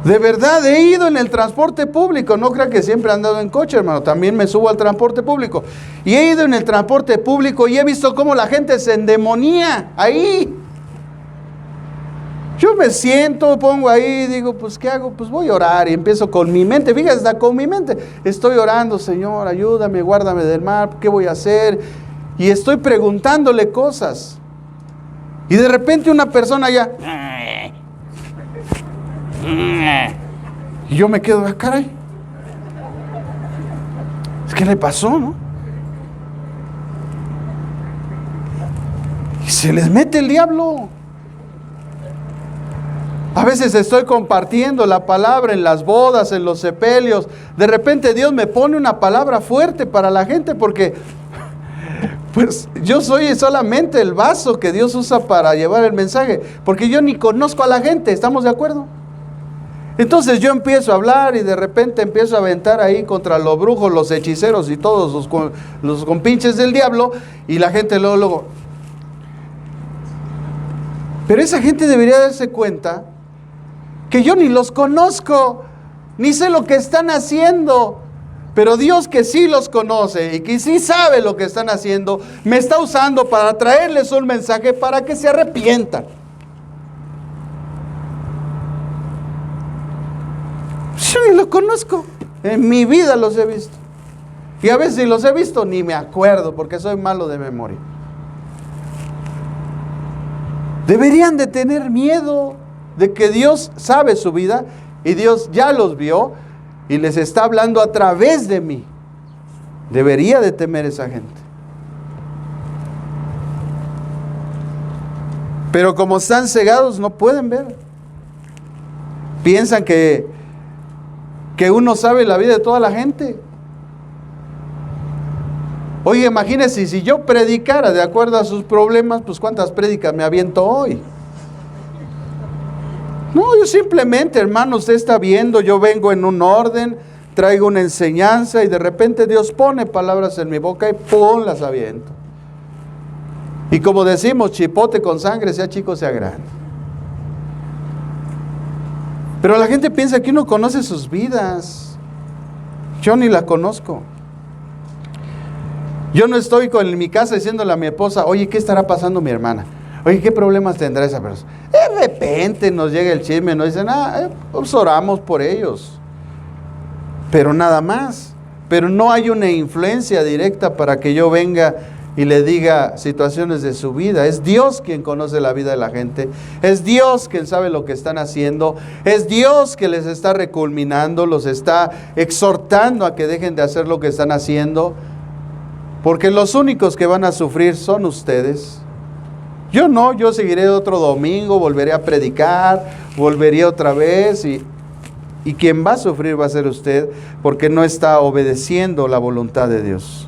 De verdad, he ido en el transporte público. No crean que siempre he andado en coche, hermano. También me subo al transporte público. Y he ido en el transporte público y he visto cómo la gente se endemonía ahí. Yo me siento, pongo ahí, digo, pues ¿qué hago? Pues voy a orar y empiezo con mi mente. Fíjate, hasta con mi mente. Estoy orando, Señor, ayúdame, guárdame del mal, ¿qué voy a hacer? Y estoy preguntándole cosas. Y de repente una persona ya... Y yo me quedo, caray. ¿Qué le pasó, no? Y se les mete el diablo. A veces estoy compartiendo la palabra en las bodas, en los sepelios. De repente Dios me pone una palabra fuerte para la gente porque pues yo soy solamente el vaso que Dios usa para llevar el mensaje. Porque yo ni conozco a la gente, ¿estamos de acuerdo? Entonces yo empiezo a hablar y de repente empiezo a aventar ahí contra los brujos, los hechiceros y todos los compinches del diablo. Y la gente luego... Pero esa gente debería darse cuenta que yo ni los conozco, ni sé lo que están haciendo, pero Dios, que sí los conoce y que sí sabe lo que están haciendo, me está usando para traerles un mensaje para que se arrepientan. Yo ni los conozco, en mi vida los he visto. Y a veces si los he visto ni me acuerdo porque soy malo de memoria. Deberían de tener miedo de que Dios sabe su vida y Dios ya los vio y les está hablando a través de mí. Debería de temer esa gente. Pero como están cegados, no pueden ver. Piensan que uno sabe la vida de toda la gente. Oye, imagínense, si yo predicara de acuerdo a sus problemas, pues ¿cuántas prédicas me aviento hoy? No, yo simplemente, hermano, usted está viendo, yo vengo en un orden, traigo una enseñanza y de repente Dios pone palabras en mi boca y ¡pum!, las aviento. Y como decimos, chipote con sangre, sea chico, sea grande. Pero la gente piensa que uno conoce sus vidas. Yo ni la conozco. Yo no estoy en mi casa diciéndole a mi esposa, oye, ¿qué estará pasando mi hermana? Oye, ¿qué problemas tendrá esa persona? De repente nos llega el chisme, nos dicen, pues oramos por ellos. Pero nada más. Pero no hay una influencia directa para que yo venga y le diga situaciones de su vida. Es Dios quien conoce la vida de la gente. Es Dios quien sabe lo que están haciendo. Es Dios que les está reculminando, los está exhortando a que dejen de hacer lo que están haciendo. Porque los únicos que van a sufrir son ustedes. Yo no, yo seguiré otro domingo, volveré a predicar, volveré otra vez y quien va a sufrir va a ser usted porque no está obedeciendo la voluntad de Dios.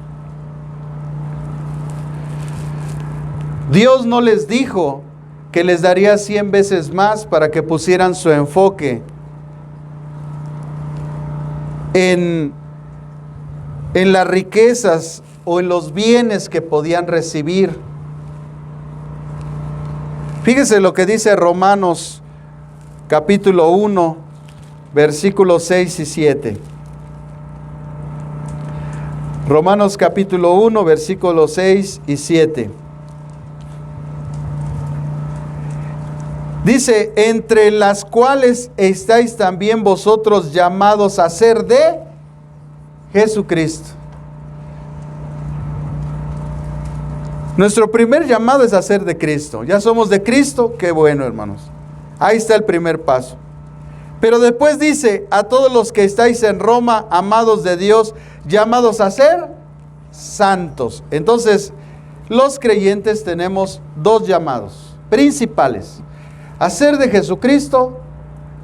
Dios no les dijo que les daría 100 veces más para que pusieran su enfoque en las riquezas o en los bienes que podían recibir. Fíjese lo que dice Romanos capítulo 1, versículos 6 y 7. Romanos capítulo 1, versículos 6 y 7. Dice, entre las cuales estáis también vosotros llamados a ser de Jesucristo. Nuestro primer llamado es a ser de Cristo. Ya somos de Cristo, qué bueno, hermanos. Ahí está el primer paso. Pero después dice, a todos los que estáis en Roma, amados de Dios, llamados a ser santos. Entonces, los creyentes tenemos dos llamados principales: a ser de Jesucristo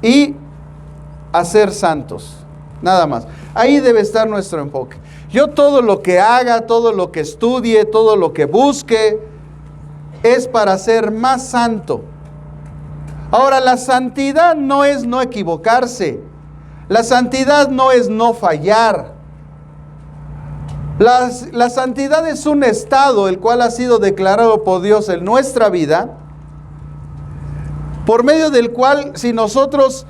y a ser santos. Nada más. Ahí debe estar nuestro enfoque. Yo todo lo que haga, todo lo que estudie, todo lo que busque, es para ser más santo. Ahora, la santidad no es no equivocarse. La santidad no es no fallar. La santidad es un estado el cual ha sido declarado por Dios en nuestra vida, por medio del cual, si nosotros,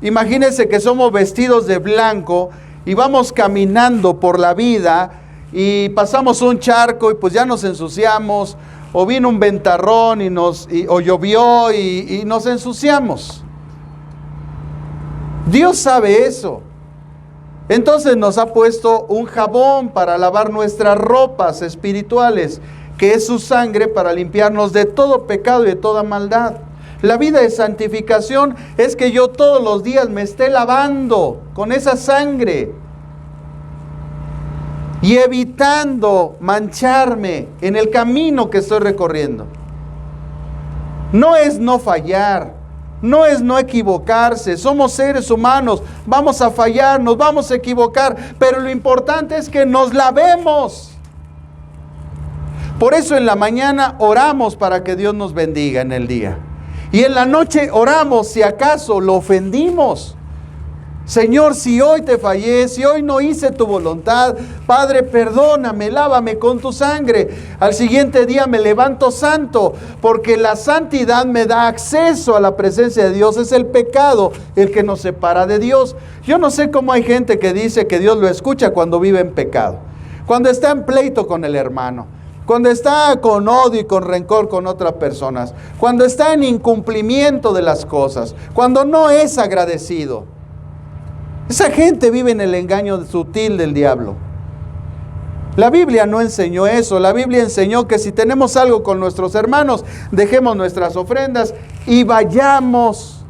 imagínense que somos vestidos de blanco y vamos caminando por la vida y pasamos un charco y pues ya nos ensuciamos, o vino un ventarrón o llovió y nos ensuciamos. Dios sabe eso. Entonces nos ha puesto un jabón para lavar nuestras ropas espirituales, que es su sangre para limpiarnos de todo pecado y de toda maldad. La vida de santificación es que yo todos los días me esté lavando con esa sangre y evitando mancharme en el camino que estoy recorriendo. No es no fallar, no es no equivocarse. Somos seres humanos, vamos a fallar, nos vamos a equivocar, pero lo importante es que nos lavemos. Por eso en la mañana oramos para que Dios nos bendiga en el día. Y en la noche oramos si acaso lo ofendimos. Señor, si hoy te fallé, si hoy no hice tu voluntad, Padre, perdóname, lávame con tu sangre. Al siguiente día me levanto santo, porque la santidad me da acceso a la presencia de Dios. Es el pecado el que nos separa de Dios. Yo no sé cómo hay gente que dice que Dios lo escucha cuando vive en pecado, cuando está en pleito con el hermano, cuando está con odio y con rencor con otras personas, cuando está en incumplimiento de las cosas, cuando no es agradecido. Esa gente vive en el engaño sutil del diablo. La Biblia no enseñó eso. La Biblia enseñó que si tenemos algo con nuestros hermanos, dejemos nuestras ofrendas y vayamos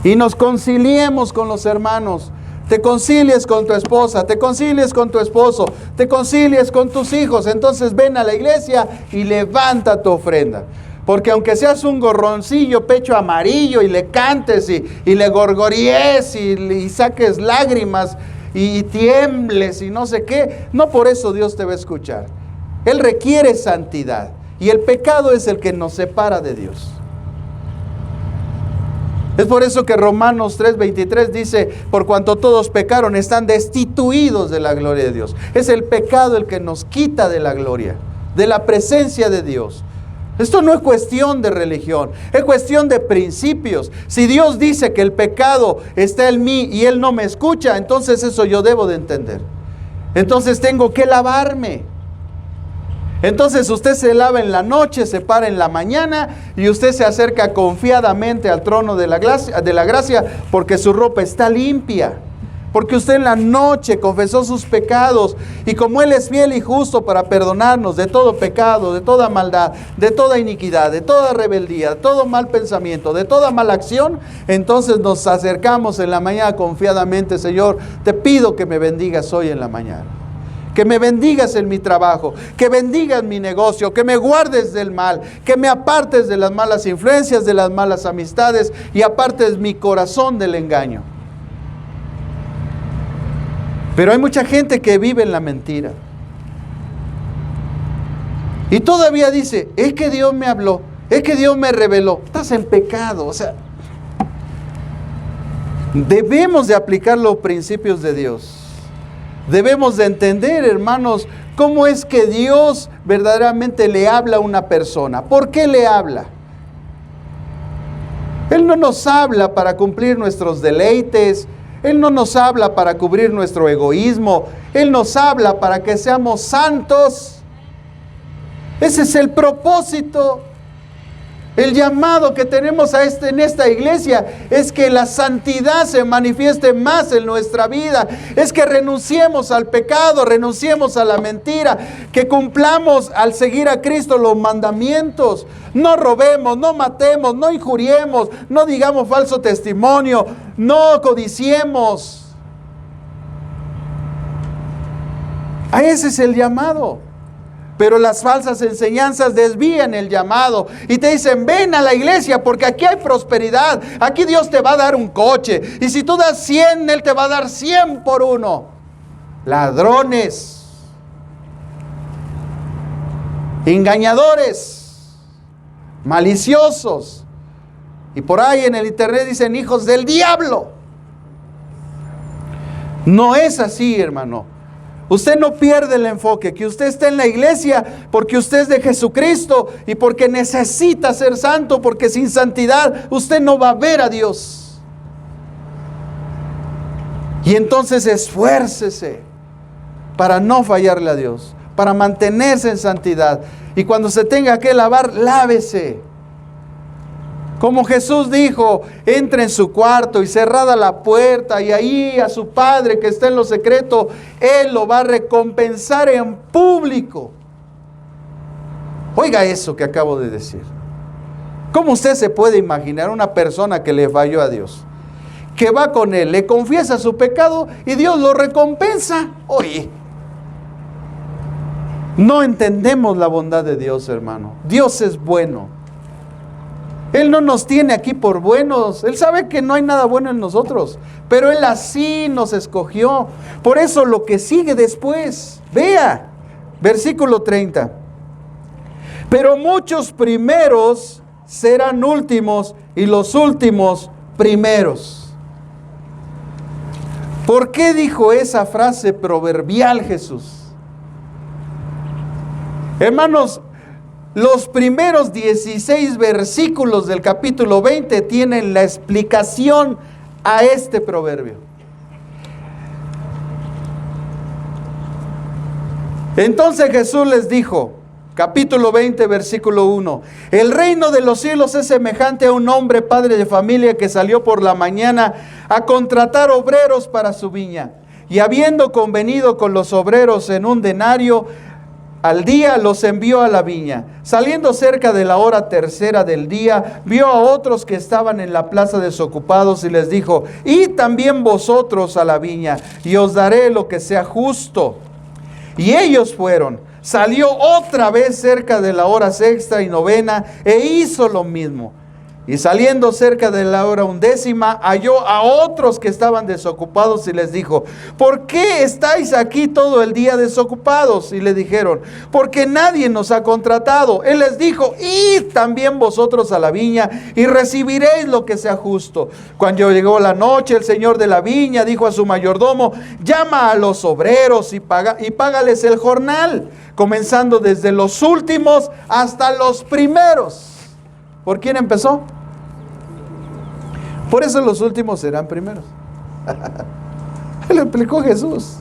y nos conciliemos con los hermanos. Te concilies con tu esposa, te concilies con tu esposo, te concilies con tus hijos. Entonces ven a la iglesia y levanta tu ofrenda. Porque aunque seas un gorroncillo, pecho amarillo, y le cantes y le gorgoríes y saques lágrimas y tiembles y no sé qué, no por eso Dios te va a escuchar. Él requiere santidad y el pecado es el que nos separa de Dios. Es por eso que Romanos 3:23 dice, por cuanto todos pecaron, están destituidos de la gloria de Dios. Es el pecado el que nos quita de la gloria, de la presencia de Dios. Esto no es cuestión de religión, es cuestión de principios. Si Dios dice que el pecado está en mí y Él no me escucha, entonces eso yo debo de entender. Entonces tengo que lavarme. Entonces usted se lava en la noche, se para en la mañana y usted se acerca confiadamente al trono de la gracia porque su ropa está limpia. Porque usted en la noche confesó sus pecados y como Él es fiel y justo para perdonarnos de todo pecado, de toda maldad, de toda iniquidad, de toda rebeldía, de todo mal pensamiento, de toda mala acción, entonces nos acercamos en la mañana confiadamente. Señor, te pido que me bendigas hoy en la mañana. Que me bendigas en mi trabajo, que bendigas mi negocio, que me guardes del mal, que me apartes de las malas influencias, de las malas amistades y apartes mi corazón del engaño. Pero hay mucha gente que vive en la mentira. Y todavía dice, es que Dios me habló, es que Dios me reveló. Estás en pecado, o sea, debemos de aplicar los principios de Dios. Debemos de entender, hermanos, cómo es que Dios verdaderamente le habla a una persona. ¿Por qué le habla? Él no nos habla para cumplir nuestros deleites. Él no nos habla para cubrir nuestro egoísmo. Él nos habla para que seamos santos. Ese es el propósito. El llamado que tenemos en esta iglesia es que la santidad se manifieste más en nuestra vida. Es que renunciemos al pecado, renunciemos a la mentira, que cumplamos al seguir a Cristo los mandamientos. No robemos, no matemos, no injuriemos, no digamos falso testimonio, no codiciemos. A ese es el llamado. Pero las falsas enseñanzas desvían el llamado y te dicen, ven a la iglesia porque aquí hay prosperidad, aquí Dios te va a dar un coche y si tú das 100, Él te va a dar 100 por uno. Ladrones, engañadores, maliciosos, y por ahí en el internet dicen hijos del diablo. No es así, hermano. Usted no pierde el enfoque, que usted está en la iglesia porque usted es de Jesucristo y porque necesita ser santo, porque sin santidad usted no va a ver a Dios. Y entonces esfuércese para no fallarle a Dios, para mantenerse en santidad. Y cuando se tenga que lavar, lávese. Como Jesús dijo, entre en su cuarto y cerrada la puerta y ahí a su Padre que está en lo secreto, Él lo va a recompensar en público. Oiga eso que acabo de decir. ¿Cómo usted se puede imaginar una persona que le falló a Dios? Que va con Él, le confiesa su pecado y Dios lo recompensa. Oye, no entendemos la bondad de Dios, hermano. Dios es bueno. Él no nos tiene aquí por buenos. Él sabe que no hay nada bueno en nosotros. Pero Él así nos escogió. Por eso lo que sigue después. Vea, versículo 30. Pero muchos primeros serán últimos y los últimos primeros. ¿Por qué dijo esa frase proverbial Jesús? Hermanos, los primeros 16 versículos del capítulo 20 tienen la explicación a este proverbio. Entonces Jesús les dijo, capítulo 20, versículo 1, el reino de los cielos es semejante a un hombre padre de familia que salió por la mañana a contratar obreros para su viña. y habiendo convenido con los obreros en 1 denario al día, los envió a la viña. Saliendo cerca de la hora tercera del día, vio a otros que estaban en la plaza desocupados y les dijo: id también vosotros a la viña, y os daré lo que sea justo. Y ellos fueron. Salió otra vez cerca de la hora sexta y novena, e hizo lo mismo. Y saliendo cerca de la hora 11, halló a otros que estaban desocupados y les dijo: ¿por qué estáis aquí todo el día desocupados? Y le dijeron: porque nadie nos ha contratado. Él les dijo: id también vosotros a la viña y recibiréis lo que sea justo. Cuando llegó la noche, el señor de la viña dijo a su mayordomo: llama a los obreros y págales el jornal, comenzando desde los últimos hasta los primeros. ¿Por quién empezó? Por eso los últimos serán primeros. Lo explicó Jesús.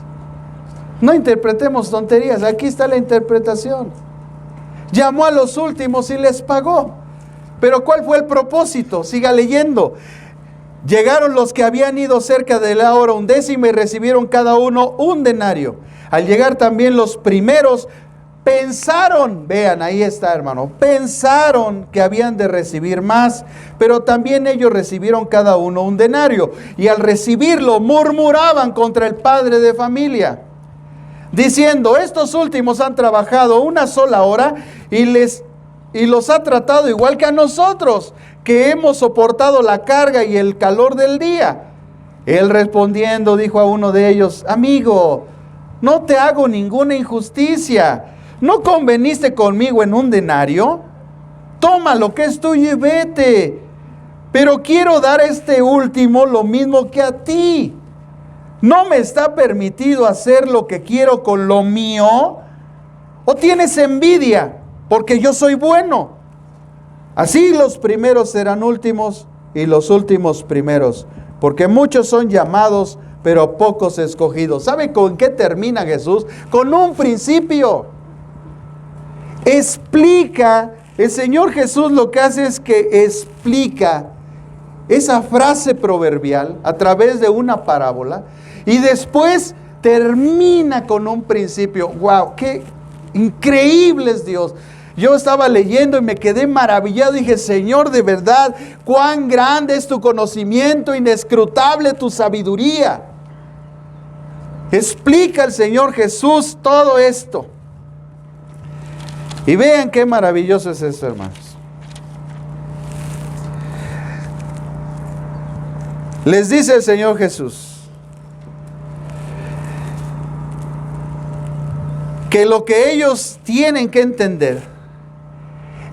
No interpretemos tonterías, aquí está la interpretación. Llamó a los últimos y les pagó. Pero ¿cuál fue el propósito? Siga leyendo. Llegaron los que habían ido cerca de la hora 11 y recibieron cada uno 1 denario. Al llegar también los primeros, pensaron, vean, ahí está, hermano, pensaron que habían de recibir más, pero también ellos recibieron cada uno 1 denario, y al recibirlo murmuraban contra el padre de familia, diciendo: estos últimos han trabajado 1 sola hora y los ha tratado igual que a nosotros, que hemos soportado la carga y el calor del día. Él respondiendo dijo a uno de ellos: amigo, no te hago ninguna injusticia. ¿No conveniste conmigo en 1 denario? Toma lo que es tuyo y vete. Pero quiero dar a este último lo mismo que a ti. ¿No me está permitido hacer lo que quiero con lo mío? ¿O tienes envidia porque yo soy bueno? Así los primeros serán últimos y los últimos primeros, porque muchos son llamados, pero pocos escogidos. ¿Sabe con qué termina Jesús? Con un principio. Explica, el Señor Jesús lo que hace es que explica esa frase proverbial a través de una parábola y después termina con un principio. ¡Wow! ¡Qué increíble es Dios! Yo estaba leyendo y me quedé maravillado. Dije: Señor, de verdad, cuán grande es tu conocimiento, inescrutable tu sabiduría. Explica el Señor Jesús todo esto. Y vean qué maravilloso es esto, hermanos. Les dice el Señor Jesús que lo que ellos tienen que entender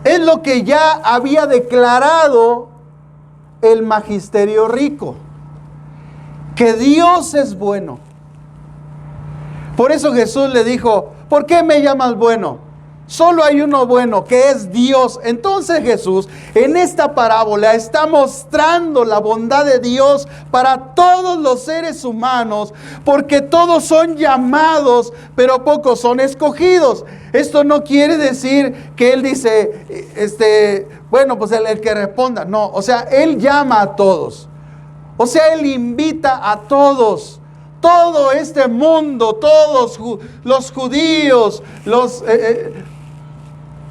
es lo que ya había declarado el magisterio rico, que Dios es bueno. Por eso Jesús le dijo: ¿por qué me llamas bueno? Solo hay uno bueno, que es Dios. Entonces Jesús en esta parábola está mostrando la bondad de Dios para todos los seres humanos, porque todos son llamados, pero pocos son escogidos. Esto no quiere decir que Él dice, bueno, pues el que responda. No, o sea, Él llama a todos. O sea, Él invita a todos. Todo este mundo, todos los judíos,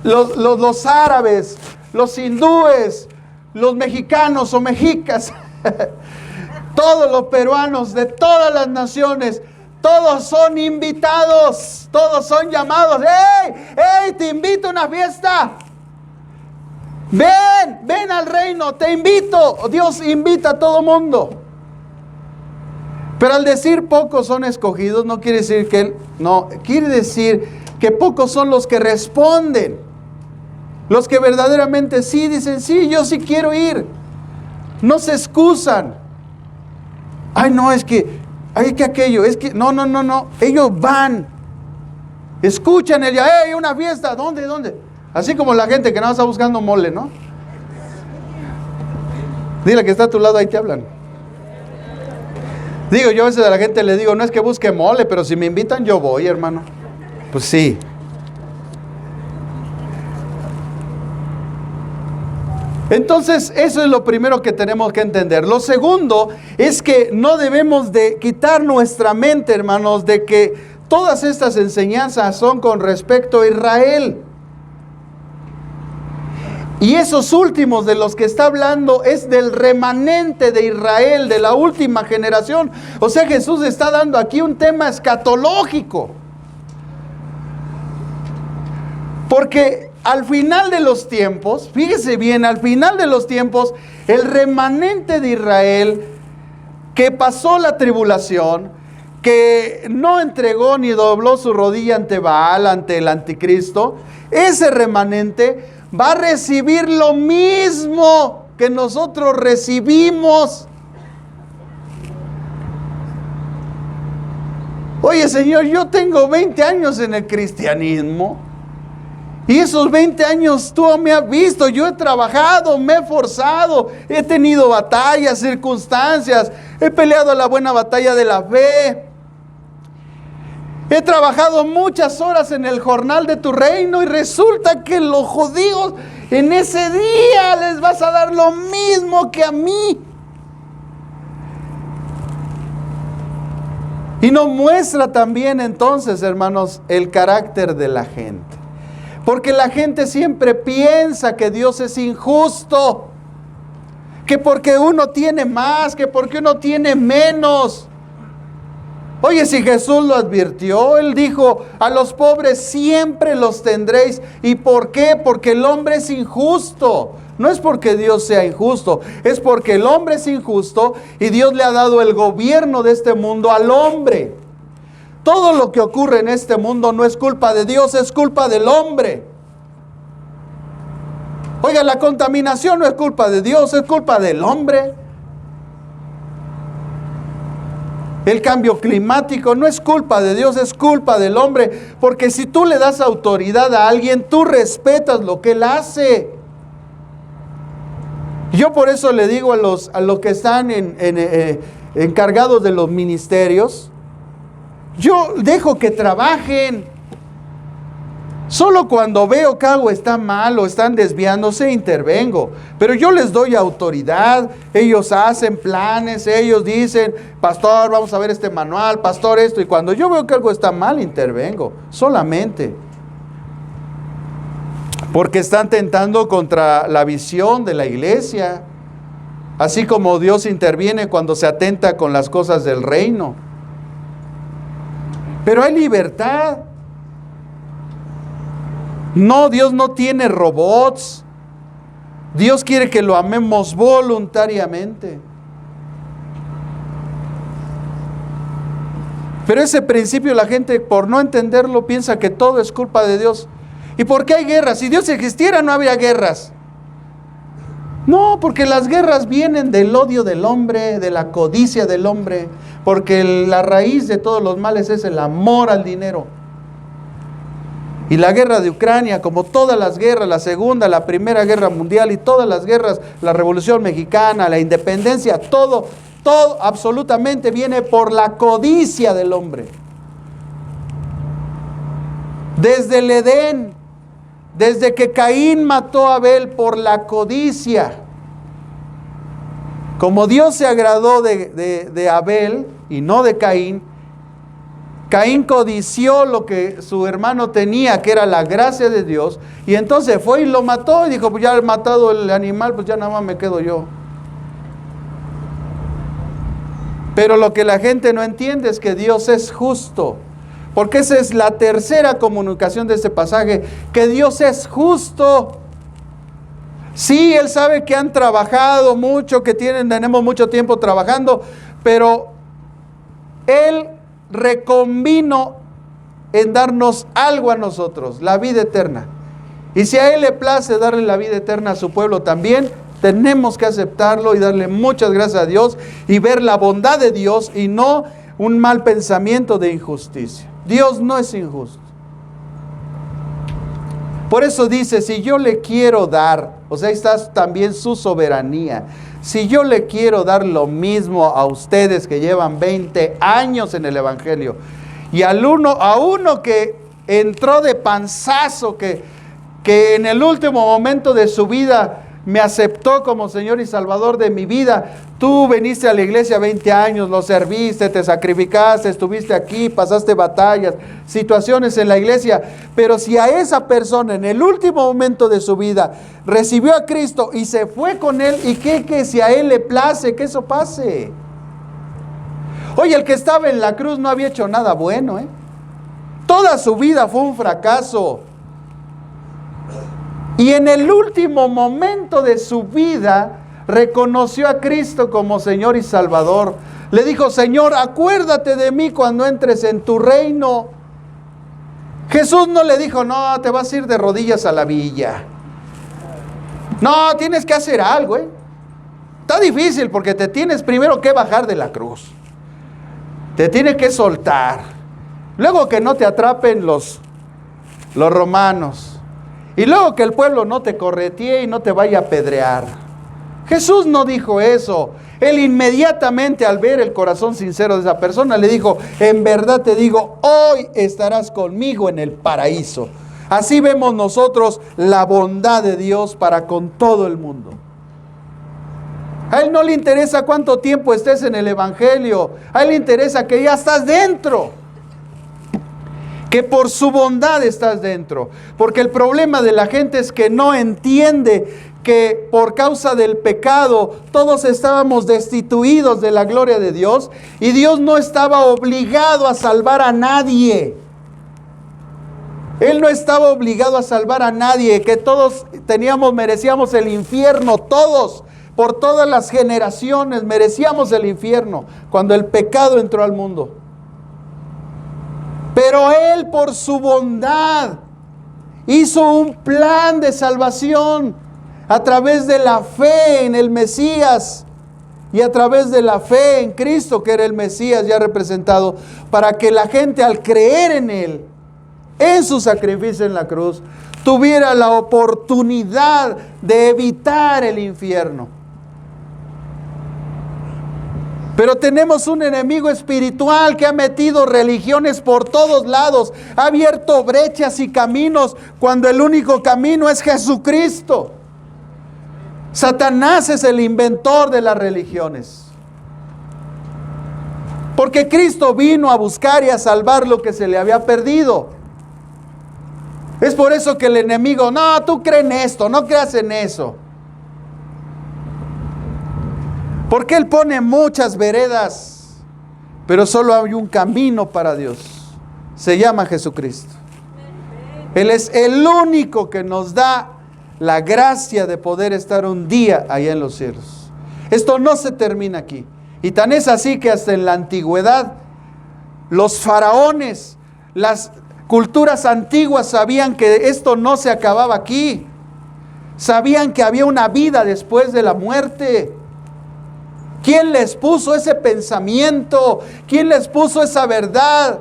los árabes, los hindúes, los mexicanos o mexicas, todos los peruanos de todas las naciones, todos son invitados, todos son llamados. ¡Hey! ¡Hey! Te invito a una fiesta. Ven al reino, te invito. Dios invita a todo mundo. Pero al decir pocos son escogidos, no quiere decir quiere decir que pocos son los que responden. Los que verdaderamente sí dicen: sí, yo sí quiero ir. No se excusan. Ay, no, es que aquello, no. Ellos van. Escuchan el día: ¡hey, una fiesta! ¿Dónde? Así como la gente que no está buscando mole, ¿no? Dile que está a tu lado, ahí te hablan. Digo, yo a veces a la gente le digo: no es que busque mole, pero si me invitan yo voy, hermano. Pues sí. Entonces, eso es lo primero que tenemos que entender. Lo segundo es que no debemos de quitar nuestra mente, hermanos, de que todas estas enseñanzas son con respecto a Israel. Y esos últimos de los que está hablando es del remanente de Israel, de la última generación. O sea, Jesús está dando aquí un tema escatológico. Porque al final de los tiempos, fíjese bien, al final de los tiempos, el remanente de Israel que pasó la tribulación, que no entregó ni dobló su rodilla ante Baal, ante el anticristo, ese remanente va a recibir lo mismo que nosotros recibimos. Oye, Señor, yo tengo 20 años en el cristianismo. Y esos 20 años tú me has visto, yo he trabajado, me he esforzado, he tenido batallas, circunstancias, he peleado la buena batalla de la fe. He trabajado muchas horas en el jornal de tu reino y resulta que los judíos en ese día les vas a dar lo mismo que a mí. Y nos muestra también entonces, hermanos, el carácter de la gente. Porque la gente siempre piensa que Dios es injusto, que porque uno tiene más, que porque uno tiene menos. Oye, si Jesús lo advirtió, Él dijo, a los pobres siempre los tendréis. ¿Y por qué? Porque el hombre es injusto. No es porque Dios sea injusto, es porque el hombre es injusto y Dios le ha dado el gobierno de este mundo al hombre. Todo lo que ocurre en este mundo no es culpa de Dios, es culpa del hombre. Oiga, la contaminación no es culpa de Dios, es culpa del hombre. El cambio climático no es culpa de Dios, es culpa del hombre. Porque si tú le das autoridad a alguien, tú respetas lo que él hace. Yo por eso le digo a los que están encargados de los ministerios, yo dejo que trabajen. Solo cuando veo que algo está mal o están desviándose, intervengo. Pero yo les doy autoridad, ellos hacen planes, ellos dicen, pastor, vamos a ver este manual, pastor, esto. Y cuando yo veo que algo está mal, intervengo, solamente. Porque están tentando contra la visión de la iglesia. Así como Dios interviene cuando se atenta con las cosas del reino. Pero hay libertad. No, Dios no tiene robots. Dios quiere que lo amemos voluntariamente. Pero ese principio la gente, por no entenderlo, piensa que todo es culpa de Dios. ¿Y por qué hay guerras? Si Dios existiera, no habría guerras. No, porque las guerras vienen del odio del hombre, de la codicia del hombre. Porque la raíz de todos los males es el amor al dinero. Y la guerra de Ucrania, como todas las guerras, la segunda, la primera guerra mundial y todas las guerras, la revolución mexicana, la independencia, todo absolutamente viene por la codicia del hombre. Desde el Edén, desde que Caín mató a Abel por la codicia. Como Dios se agradó de Abel y no de Caín, Caín codició lo que su hermano tenía, que era la gracia de Dios, y entonces fue y lo mató y dijo, pues ya he matado el animal, pues ya nada más me quedo yo. Pero lo que la gente no entiende es que Dios es justo, porque esa es la tercera comunicación de este pasaje, que Dios es justo. Sí, Él sabe que han trabajado mucho, que tenemos mucho tiempo trabajando, pero Él reconvino en darnos algo a nosotros, la vida eterna. Y si a Él le place darle la vida eterna a su pueblo también, tenemos que aceptarlo y darle muchas gracias a Dios y ver la bondad de Dios y no un mal pensamiento de injusticia. Dios no es injusto. Por eso dice, si yo le quiero dar, o sea, ahí está también su soberanía. Si yo le quiero dar lo mismo a ustedes que llevan 20 años en el Evangelio, y a uno que entró de panzazo, que en el último momento de su vida me aceptó como Señor y Salvador de mi vida. Tú viniste a la iglesia 20 años, lo serviste, te sacrificaste, estuviste aquí, pasaste batallas, situaciones en la iglesia. Pero si a esa persona en el último momento de su vida recibió a Cristo y se fue con Él, ¿y que si a Él le place que eso pase? Oye, el que estaba en la cruz no había hecho nada bueno, Toda su vida fue un fracaso. Y en el último momento de su vida reconoció a Cristo como Señor y Salvador. Le dijo: Señor, acuérdate de mí cuando entres en tu reino. Jesús no le dijo: no, te vas a ir de rodillas a la villa. No, tienes que hacer algo, Está difícil porque te tienes primero que bajar de la cruz. Te tienes que soltar. Luego que no te atrapen los romanos. Y luego que el pueblo no te corretee y no te vaya a apedrear. Jesús no dijo eso. Él inmediatamente, al ver el corazón sincero de esa persona, le dijo: en verdad te digo, hoy estarás conmigo en el paraíso. Así vemos nosotros la bondad de Dios para con todo el mundo. A Él no le interesa cuánto tiempo estés en el evangelio. A Él le interesa que ya estás dentro. Que por su bondad estás dentro. Porque el problema de la gente es que no entiende que por causa del pecado todos estábamos destituidos de la gloria de Dios y Dios no estaba obligado a salvar a nadie. Él no estaba obligado a salvar a nadie, que todos merecíamos el infierno, todos, por todas las generaciones merecíamos el infierno cuando el pecado entró al mundo. Pero Él, por su bondad, hizo un plan de salvación a través de la fe en el Mesías y a través de la fe en Cristo, que era el Mesías ya representado, para que la gente, al creer en Él, en su sacrificio en la cruz, tuviera la oportunidad de evitar el infierno. Pero tenemos un enemigo espiritual que ha metido religiones por todos lados, ha abierto brechas y caminos cuando el único camino es Jesucristo. Satanás es el inventor de las religiones. Porque Cristo vino a buscar y a salvar lo que se le había perdido. Es por eso que el enemigo: no, tú crees en esto, no creas en eso. Porque Él pone muchas veredas, pero solo hay un camino para Dios. Se llama Jesucristo. Él es el único que nos da la gracia de poder estar un día allá en los cielos. Esto no se termina aquí. Y tan es así que hasta en la antigüedad, los faraones, las culturas antiguas sabían que esto no se acababa aquí. Sabían que había una vida después de la muerte. ¿Quién les puso ese pensamiento? ¿Quién les puso esa verdad?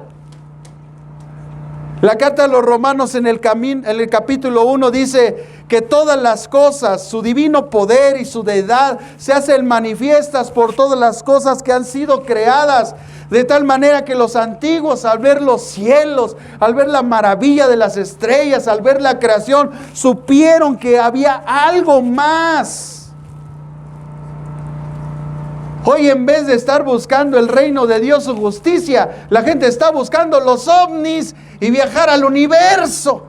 La carta a los Romanos en el capítulo 1 dice que todas las cosas, su divino poder y su deidad se hacen manifiestas por todas las cosas que han sido creadas, de tal manera que los antiguos, al ver los cielos, al ver la maravilla de las estrellas, al ver la creación, supieron que había algo más. Hoy, en vez de estar buscando el reino de Dios, su justicia, la gente está buscando los ovnis y viajar al universo.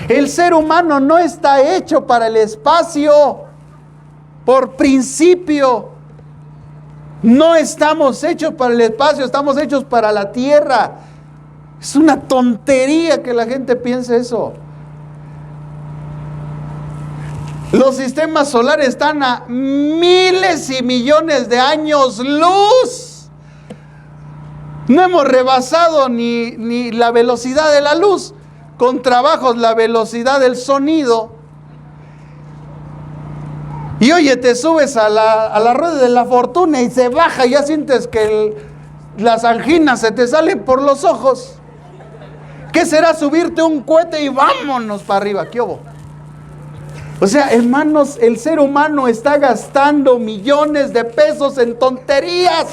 El ser humano no está hecho para el espacio. Por principio, no estamos hechos para el espacio, estamos hechos para la tierra. Es una tontería que la gente piense eso. Los sistemas solares están a miles y millones de años luz. No hemos rebasado ni la velocidad de la luz. Con trabajos, la velocidad del sonido. Y oye, te subes a la rueda de la fortuna y se baja y ya sientes que las anginas se te salen por los ojos. ¿Qué será subirte un cohete y vámonos para arriba? ¿Qué hubo? O sea, hermanos, el ser humano está gastando millones de pesos en tonterías,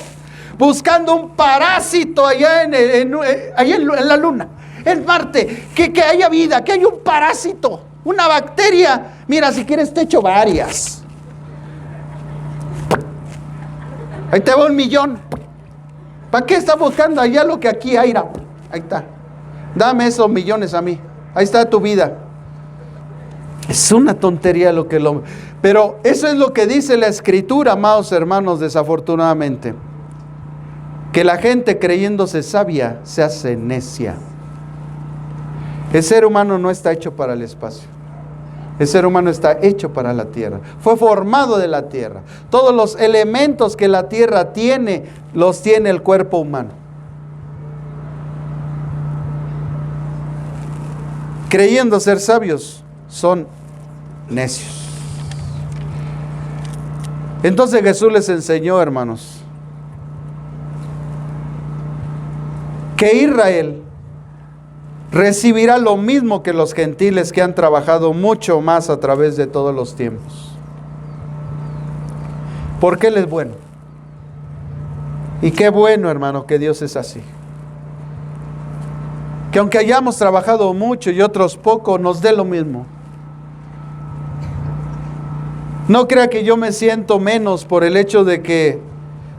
buscando un parásito allá en la Luna, en Marte, que haya vida, que haya un parásito. Una bacteria. Mira, si quieres te echo varias. Ahí te va 1,000,000. ¿Para qué está buscando allá lo que aquí hay? Ahí está. Dame esos millones a mí. Ahí está tu vida. Es una tontería lo que el hombre... Pero eso es lo que dice la Escritura, amados hermanos, desafortunadamente. Que la gente creyéndose sabia se hace necia. El ser humano no está hecho para el espacio. El ser humano está hecho para la tierra. Fue formado de la tierra. Todos los elementos que la tierra tiene, los tiene el cuerpo humano. Creyendo ser sabios, son necios. Entonces Jesús les enseñó, hermanos, que Israel recibirá lo mismo que los gentiles que han trabajado mucho más a través de todos los tiempos. Porque Él es bueno. Y qué bueno, hermano, que Dios es así. Que aunque hayamos trabajado mucho y otros poco, nos dé lo mismo. No crea que yo me siento menos por el hecho de que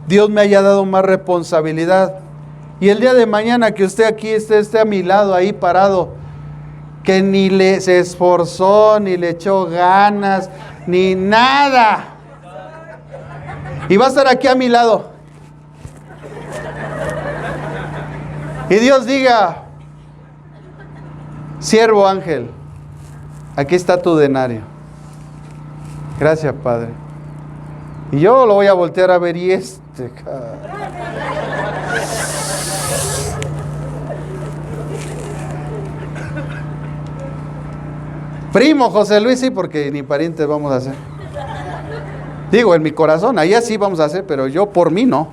Dios me haya dado más responsabilidad. Y el día de mañana que usted aquí esté a mi lado, ahí parado, que ni se esforzó, ni le echó ganas, ni nada. Y va a estar aquí a mi lado. Y Dios diga, siervo Ángel, aquí está tu denario. Gracias, Padre. Y yo lo voy a voltear a ver y primo José Luis, sí, porque ni parientes vamos a hacer. Digo, en mi corazón, allá sí vamos a hacer, pero yo por mí no.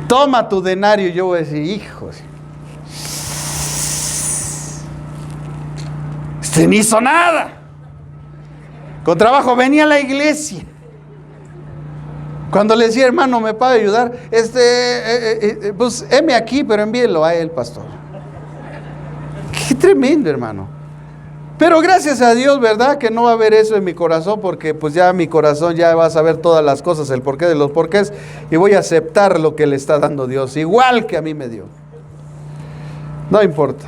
Toma tu denario, y yo voy a decir, hijos. Ni hizo nada. Con trabajo venía a la iglesia. Cuando le decía, hermano, ¿me puede ayudar? Pues heme aquí, pero envíelo a él, pastor. Qué tremendo, hermano. Pero gracias a Dios, ¿verdad? Que no va a haber eso en mi corazón, porque pues ya mi corazón ya va a saber todas las cosas, el porqué de los porqués, y voy a aceptar lo que le está dando Dios, igual que a mí me dio. No importa,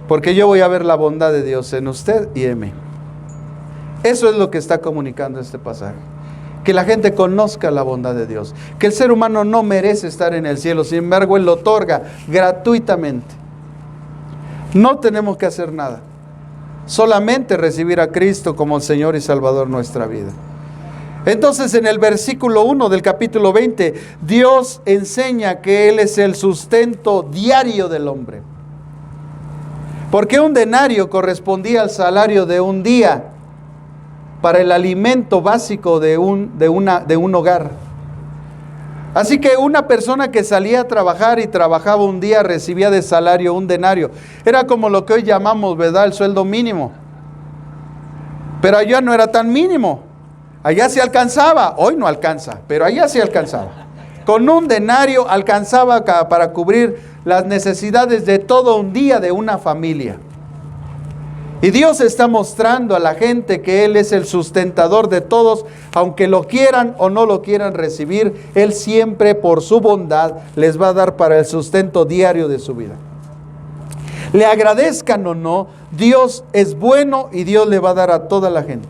porque yo voy a ver la bondad de Dios en usted y en mí. Eso es lo que está comunicando este pasaje. Que la gente conozca la bondad de Dios. Que el ser humano no merece estar en el cielo, sin embargo Él lo otorga gratuitamente. No tenemos que hacer nada. Solamente recibir a Cristo como el Señor y Salvador nuestra vida. Entonces en el versículo 1 del capítulo 20, Dios enseña que Él es el sustento diario del hombre. Porque un denario correspondía al salario de un día para el alimento básico de un hogar. Así que una persona que salía a trabajar y trabajaba un día recibía de salario un denario. Era como lo que hoy llamamos, ¿verdad?, el sueldo mínimo. Pero allá no era tan mínimo. Allá se alcanzaba. Hoy no alcanza, pero allá sí alcanzaba. Con un denario alcanzaba para cubrir las necesidades de todo un día de una familia. Y Dios está mostrando a la gente que Él es el sustentador de todos, aunque lo quieran o no lo quieran recibir, Él siempre por su bondad les va a dar para el sustento diario de su vida. Le agradezcan o no, Dios es bueno y Dios le va a dar a toda la gente.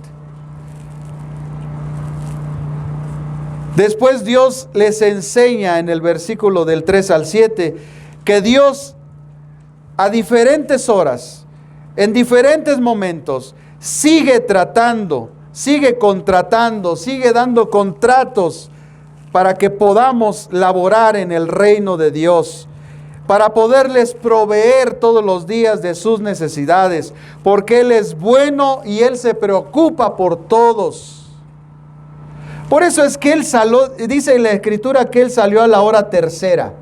Después Dios les enseña en el versículo del 3 al 7 que Dios a diferentes horas, en diferentes momentos, sigue tratando, sigue contratando, sigue dando contratos para que podamos laborar en el reino de Dios, para poderles proveer todos los días de sus necesidades, porque Él es bueno y Él se preocupa por todos. Por eso es que Él salió, dice en la Escritura que Él salió a la hora tercera.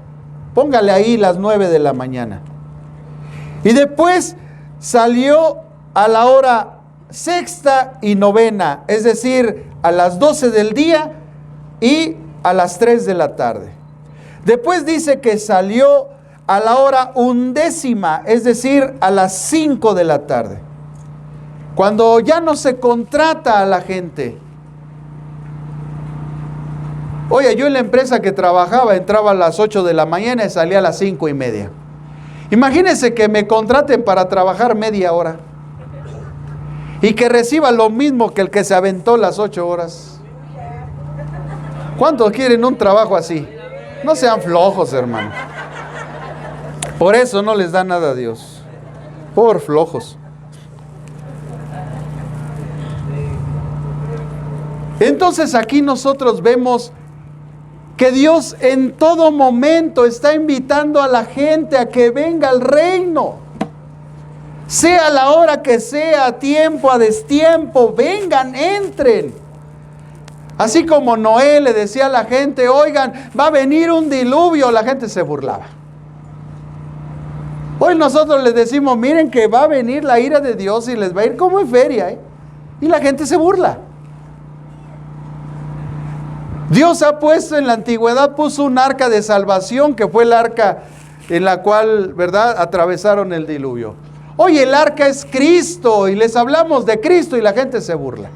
Póngale ahí las 9 de la mañana. Y después salió a la hora sexta y novena, es decir, a las 12 del día y a las 3 de la tarde. Después dice que salió a la hora 11, es decir, a las 5 de la tarde. Cuando ya no se contrata a la gente. Oye, yo en la empresa que trabajaba entraba a las 8 de la mañana y salía a las 5:30. Imagínense que me contraten para trabajar media hora y que reciba lo mismo que el que se aventó las 8 horas. ¿Cuántos quieren un trabajo así? No sean flojos, hermano. Por eso no les da nada a Dios. Por flojos. Entonces aquí nosotros vemos que Dios en todo momento está invitando a la gente a que venga al reino. Sea la hora que sea, a tiempo, a destiempo, vengan, entren. Así como Noé le decía a la gente, oigan, va a venir un diluvio, la gente se burlaba. Hoy nosotros les decimos, miren que va a venir la ira de Dios y les va a ir como en feria, ¿eh? Y la gente se burla. Dios ha puesto en la antigüedad, puso un arca de salvación que fue el arca en la cual, ¿verdad?, atravesaron el diluvio. Hoy el arca es Cristo y les hablamos de Cristo y la gente se burla.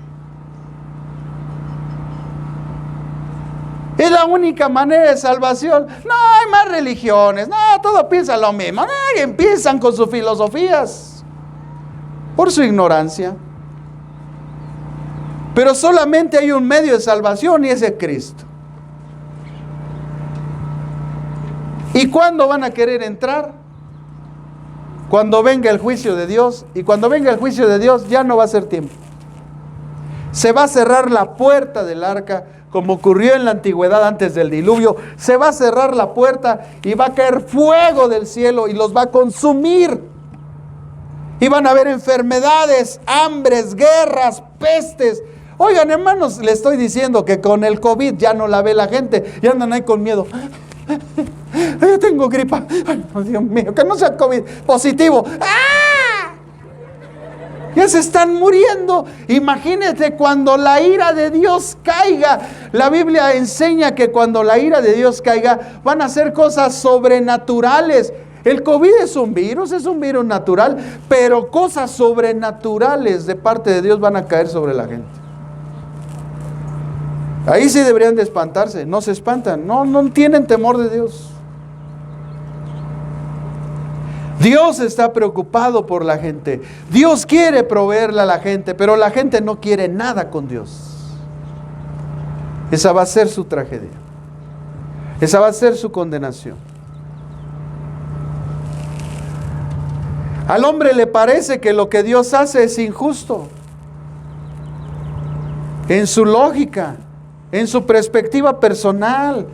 Es la única manera de salvación. No hay más religiones, no, todos piensan lo mismo, no, y empiezan con sus filosofías por su ignorancia. Pero solamente hay un medio de salvación y ese es Cristo. ¿Y cuándo van a querer entrar? Cuando venga el juicio de Dios. Y cuando venga el juicio de Dios ya no va a ser tiempo. Se va a cerrar la puerta del arca, como ocurrió en la antigüedad antes del diluvio. Se va a cerrar la puerta y va a caer fuego del cielo y los va a consumir. Y van a haber enfermedades, hambres, guerras, pestes. Oigan, hermanos, les estoy diciendo que con el COVID ya no la ve la gente y andan ahí con miedo. Yo tengo gripa. Ay, oh, Dios mío, que no sea COVID positivo. ¡Ah! Ya se están muriendo. Imagínate cuando la ira de Dios caiga. La Biblia enseña que cuando la ira de Dios caiga van a ser cosas sobrenaturales. El COVID es un virus natural, pero cosas sobrenaturales de parte de Dios van a caer sobre la gente. Ahí sí deberían de espantarse, no se espantan, no tienen temor de Dios. Dios está preocupado por la gente. Dios quiere proveerle a la gente, pero la gente no quiere nada con Dios. Esa va a ser su tragedia. Esa va a ser su condenación. Al hombre le parece que lo que Dios hace es injusto. En su lógica, en su perspectiva personal,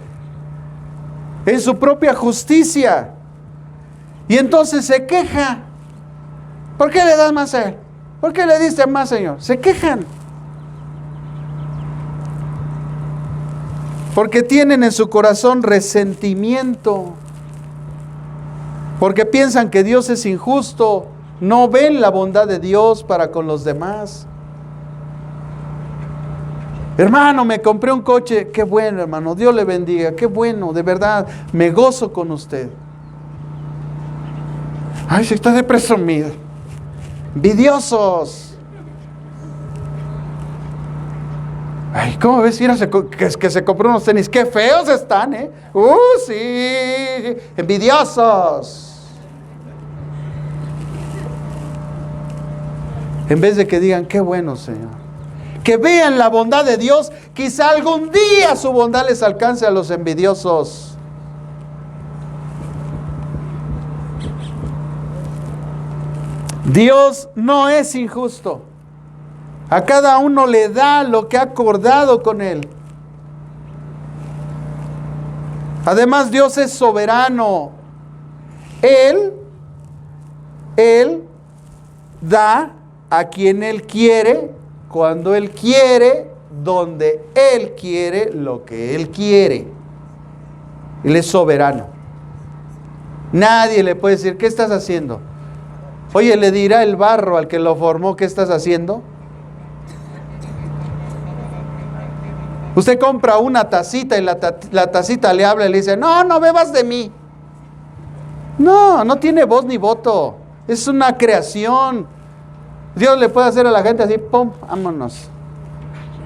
en su propia justicia. Y entonces se queja. ¿Por qué le das más a él? ¿Por qué le diste más, Señor? Se quejan. Porque tienen en su corazón resentimiento. Porque piensan que Dios es injusto. No ven la bondad de Dios para con los demás. Hermano, me compré un coche. Qué bueno, hermano. Dios le bendiga. Qué bueno, de verdad. Me gozo con usted. Ay, se está de presumido. Envidiosos. Ay, ¿cómo ves? Mira, que se compró unos tenis. Qué feos están, ¿eh? Sí. Envidiosos. En vez de que digan, qué bueno, Señor. Que vean la bondad de Dios. Quizá algún día su bondad les alcance a los envidiosos. Dios no es injusto. A cada uno le da lo que ha acordado con él. Además, Dios es soberano. Él da a quien Él quiere, cuando Él quiere, donde Él quiere, lo que Él quiere. Él es soberano. Nadie le puede decir, ¿qué estás haciendo? Oye, le dirá el barro al que lo formó, ¿qué estás haciendo? Usted compra una tacita y la tacita le habla y le dice, no bebas de mí. No, no tiene voz ni voto. Es una creación. Dios le puede hacer a la gente así, pum, vámonos.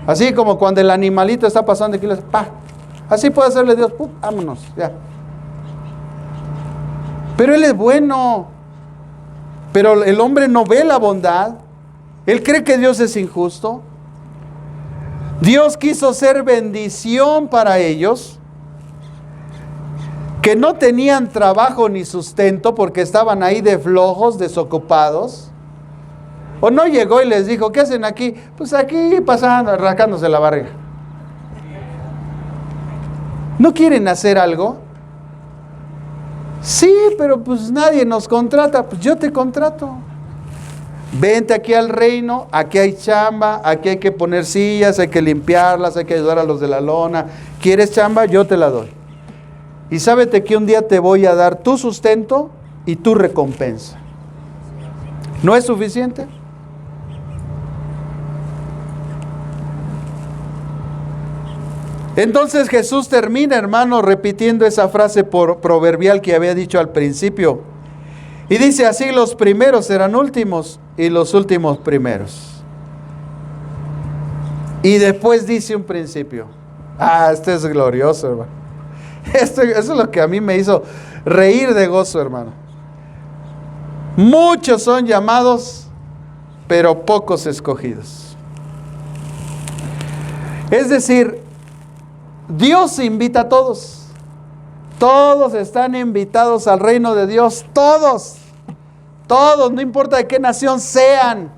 Así como cuando el animalito está pasando aquí, ¡pah! Así puede hacerle Dios, pum, vámonos, ya. Pero Él es bueno. Pero el hombre no ve la bondad. Él cree que Dios es injusto. Dios quiso ser bendición para ellos, que no tenían trabajo ni sustento porque estaban ahí de flojos, desocupados. O no llegó y les dijo, ¿qué hacen aquí? Pues aquí pasando, rascándose la barriga. ¿No quieren hacer algo? Sí, pero pues nadie nos contrata. Pues yo te contrato. Vente aquí al reino, aquí hay chamba, aquí hay que poner sillas, hay que limpiarlas, hay que ayudar a los de la lona. ¿Quieres chamba? Yo te la doy. Y sábete que un día te voy a dar tu sustento y tu recompensa. ¿No es suficiente? Entonces Jesús termina, hermano, repitiendo esa frase proverbial que había dicho al principio. Y dice así, los primeros serán últimos y los últimos primeros. Y después dice un principio. Este es glorioso, hermano. Eso es lo que a mí me hizo reír de gozo, hermano. Muchos son llamados, pero pocos escogidos. Es decir, Dios invita a todos. Todos están invitados al reino de Dios. Todos, no importa de qué nación sean,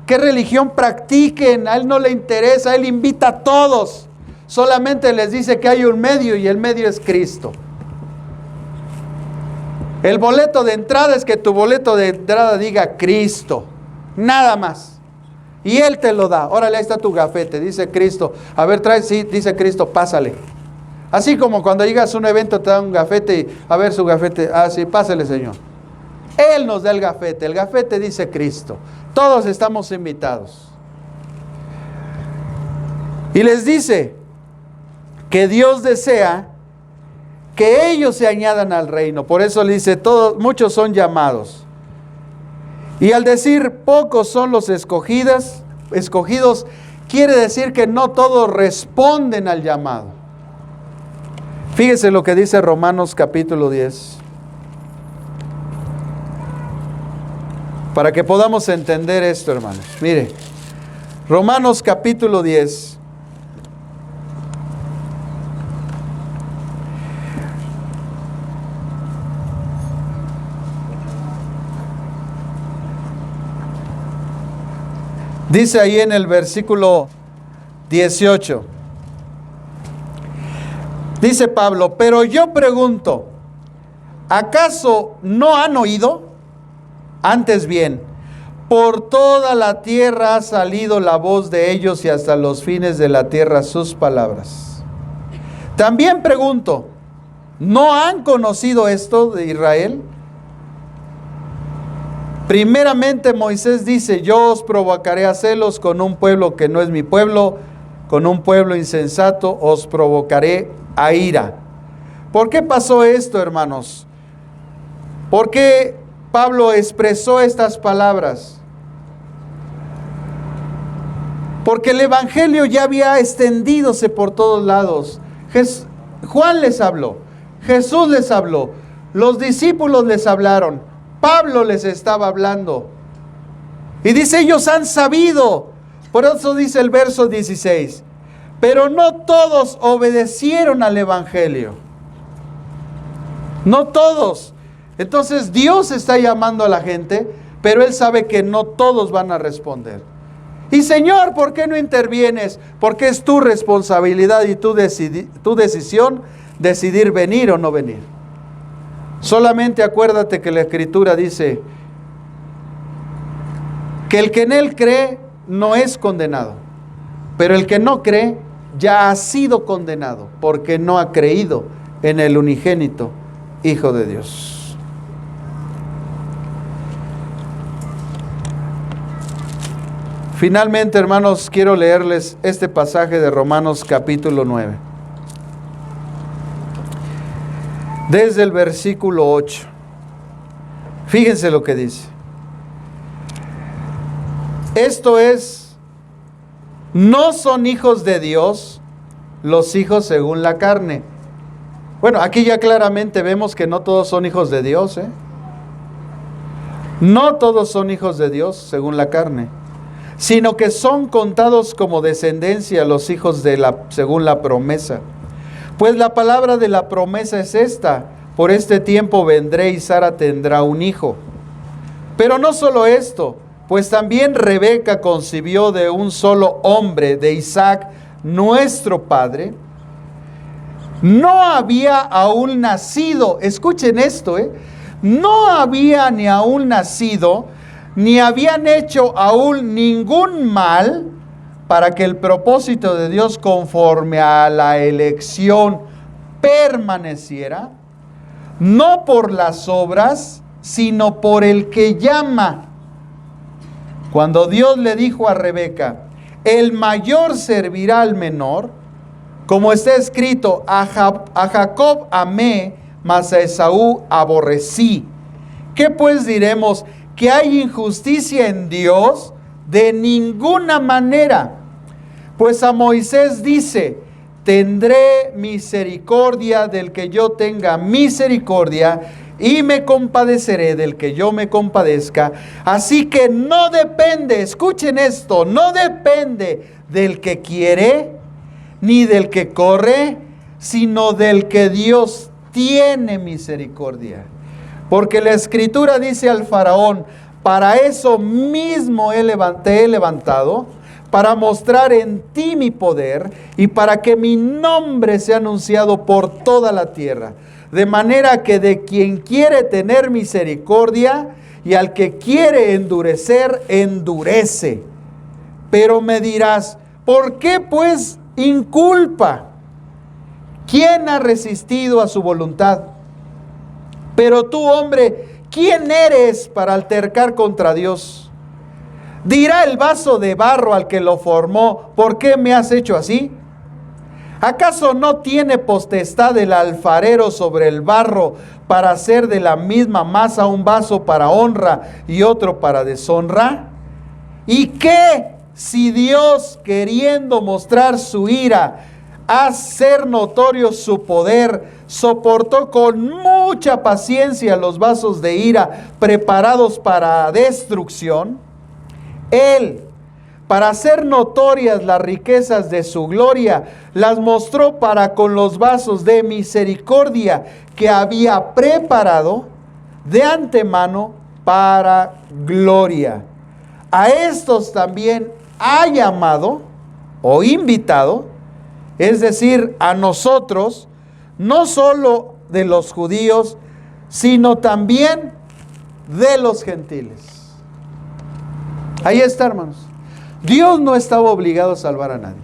qué religión practiquen, a Él no le interesa, Él invita a todos. Solamente les dice que hay un medio y el medio es Cristo. El boleto de entrada es que tu boleto de entrada diga Cristo, nada más. Y Él te lo da. Órale, ahí está tu gafete, dice Cristo. A ver, trae, sí, dice Cristo, pásale. Así como cuando llegas a un evento te dan un gafete y a ver su gafete, sí, pásale, Señor. Él nos da el gafete dice Cristo. Todos estamos invitados. Y les dice que Dios desea que ellos se añadan al reino. Por eso le dice, muchos son llamados. Y al decir pocos son los escogidos, quiere decir que no todos responden al llamado. Fíjese lo que dice Romanos capítulo 10. Para que podamos entender esto, hermanos. Mire, Romanos capítulo 10. Dice ahí en el versículo 18. Dice Pablo, pero yo pregunto, ¿acaso no han oído? Antes bien, por toda la tierra ha salido la voz de ellos y hasta los fines de la tierra sus palabras. También pregunto, ¿no han conocido esto de Israel? Primeramente Moisés dice, yo os provocaré a celos con un pueblo que no es mi pueblo, con un pueblo insensato os provocaré a ira. ¿Por qué pasó esto, hermanos? ¿Por qué Pablo expresó estas palabras? Porque el evangelio ya había extendidose por todos lados. Juan les habló, Jesús les habló, los discípulos les hablaron, Pablo les estaba hablando. Y dice, ellos han sabido. Por eso dice el verso 16. Pero no todos obedecieron al evangelio. No todos. Entonces Dios está llamando a la gente, pero Él sabe que no todos van a responder. Y Señor, ¿por qué no intervienes? Porque es tu responsabilidad y tu decisión decidir venir o no venir. Solamente acuérdate que la Escritura dice que el que en Él cree no es condenado, pero el que no cree ya ha sido condenado porque no ha creído en el unigénito Hijo de Dios. Finalmente, hermanos, quiero leerles este pasaje de Romanos capítulo 9. desde el versículo 8. Fíjense lo que dice. Esto es, no son hijos de Dios los hijos según la carne. Bueno, aquí ya claramente vemos que no todos son hijos de Dios, ¿eh? No todos son hijos de Dios según la carne, sino que son contados como descendencia los hijos según la promesa. Pues la palabra de la promesa es esta: por este tiempo vendré y Sara tendrá un hijo. Pero no solo esto, pues también Rebeca concibió de un solo hombre, de Isaac, nuestro padre. No había aún nacido, escuchen esto, no había ni aún nacido, ni habían hecho aún ningún mal, para que el propósito de Dios conforme a la elección permaneciera, no por las obras, sino por el que llama. Cuando Dios le dijo a Rebeca, el mayor servirá al menor, como está escrito, a Jacob amé, mas a Esaú aborrecí. ¿Qué pues diremos? ¿Que hay injusticia en Dios? De ninguna manera. Pues a Moisés dice, tendré misericordia del que yo tenga misericordia, y me compadeceré del que yo me compadezca. Así que no depende, escuchen esto, no depende del que quiere, ni del que corre, sino del que Dios tiene misericordia. Porque la Escritura dice al faraón, para eso mismo te he levantado, para mostrar en ti mi poder y para que mi nombre sea anunciado por toda la tierra. De manera que de quien quiere tener misericordia y al que quiere endurecer, endurece. Pero me dirás, ¿por qué pues inculpa? ¿Quién ha resistido a su voluntad? Pero tú, hombre, ¿quién eres para altercar contra Dios? Dirá el vaso de barro al que lo formó, ¿por qué me has hecho así? ¿Acaso no tiene potestad el alfarero sobre el barro para hacer de la misma masa un vaso para honra y otro para deshonra? ¿Y qué si Dios, queriendo mostrar su ira, hacer notorio su poder, soportó con mucha paciencia los vasos de ira preparados para destrucción? Él, para hacer notorias las riquezas de su gloria, las mostró para con los vasos de misericordia que había preparado de antemano para gloria. A estos también ha llamado o invitado, es decir, a nosotros, no solo de los judíos, sino también de los gentiles. Ahí está, hermanos. Dios no estaba obligado a salvar a nadie,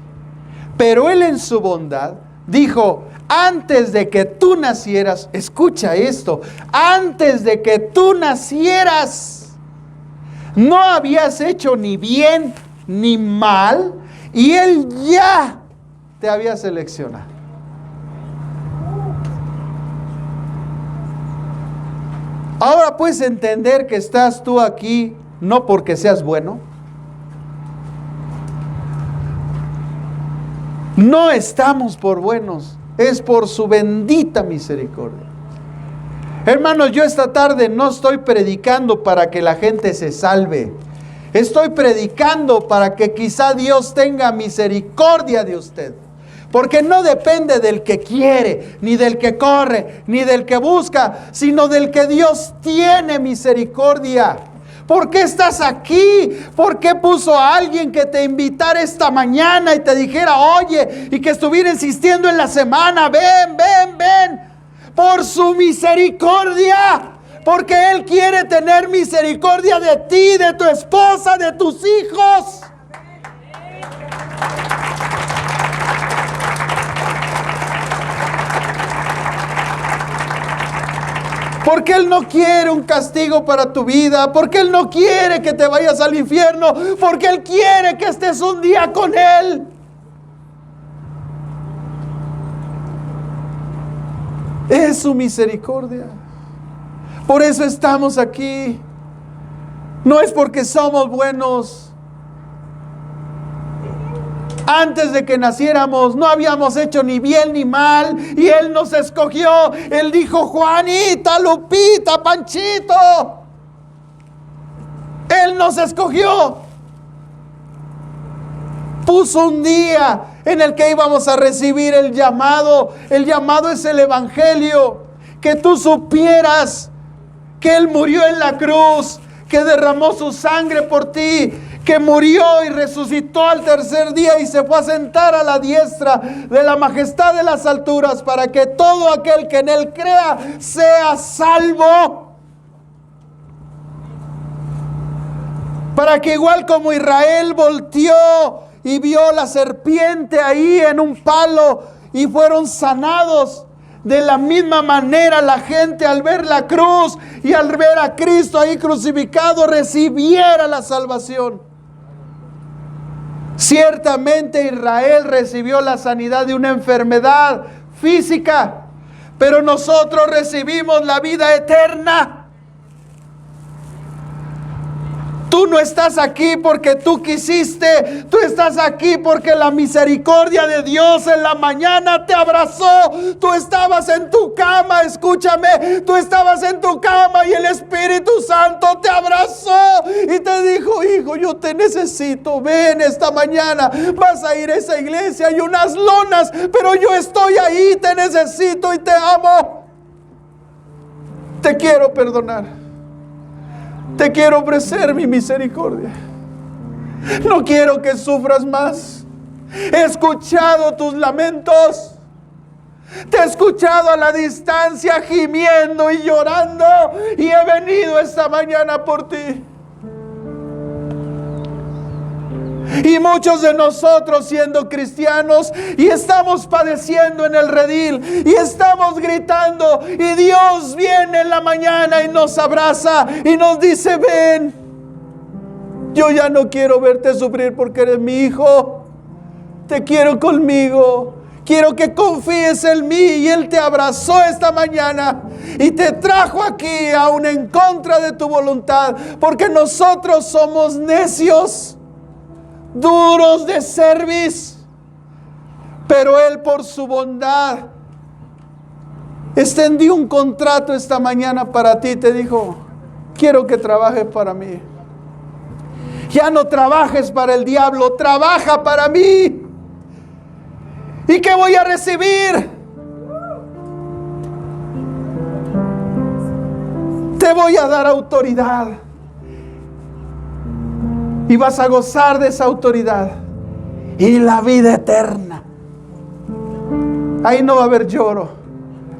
pero Él en su bondad dijo, antes de que tú nacieras, escucha esto, antes de que tú nacieras, no habías hecho ni bien ni mal, y Él ya te había seleccionado. Ahora puedes entender que estás tú aquí no porque seas bueno. No estamos por buenos, es por su bendita misericordia. Hermanos, yo esta tarde no estoy predicando para que la gente se salve. Estoy predicando para que quizá Dios tenga misericordia de usted. Porque no depende del que quiere, ni del que corre, ni del que busca, sino del que Dios tiene misericordia. ¿Por qué estás aquí? ¿Por qué puso a alguien que te invitara esta mañana y te dijera, oye, y que estuviera insistiendo en la semana, ven, ven, ven? Por su misericordia. Porque Él quiere tener misericordia de ti, de tu esposa, de tus hijos. Porque Él no quiere un castigo para tu vida. Porque Él no quiere que te vayas al infierno. Porque Él quiere que estés un día con Él. Es su misericordia. Por eso estamos aquí. No es porque somos buenos. Antes de que naciéramos no habíamos hecho ni bien ni mal y Él nos escogió. Él dijo: Juanita, Lupita, Panchito. Él nos escogió. Puso un día en el que íbamos a recibir el llamado. El llamado es el Evangelio. Que tú supieras que Él murió en la cruz, que derramó su sangre por ti, que murió y resucitó al tercer día y se fue a sentar a la diestra de la majestad de las alturas, para que todo aquel que en Él crea sea salvo. Para que igual como Israel volteó y vio la serpiente ahí en un palo y fueron sanados, de la misma manera la gente al ver la cruz y al ver a Cristo ahí crucificado recibiera la salvación. Ciertamente Israel recibió la sanidad de una enfermedad física, pero nosotros recibimos la vida eterna. Tú no estás aquí porque tú quisiste, tú estás aquí porque la misericordia de Dios en la mañana te abrazó. Tú estabas en tu cama, escúchame, tú estabas en tu cama y el Espíritu Santo te abrazó y te dijo: hijo, yo te necesito, ven esta mañana, vas a ir a esa iglesia, hay unas lonas, pero yo estoy ahí, te necesito y te amo. Te quiero perdonar. Te quiero ofrecer mi misericordia. No quiero que sufras más. He escuchado tus lamentos. Te he escuchado a la distancia gimiendo y llorando. Y he venido esta mañana por ti. Y muchos de nosotros siendo cristianos y estamos padeciendo en el redil y estamos gritando, y Dios viene en la mañana y nos abraza y nos dice: ven, yo ya no quiero verte sufrir porque eres mi hijo, te quiero conmigo, quiero que confíes en mí. Y Él te abrazó esta mañana y te trajo aquí aún en contra de tu voluntad, porque nosotros somos necios, duros de cerviz, pero Él por su bondad extendió un contrato esta mañana para ti. Te dijo: quiero que trabajes para mí. Ya no trabajes para el diablo, trabaja para mí. ¿Y qué voy a recibir? Te voy a dar autoridad. Y vas a gozar de esa autoridad y la vida eterna. Ahí no va a haber lloro,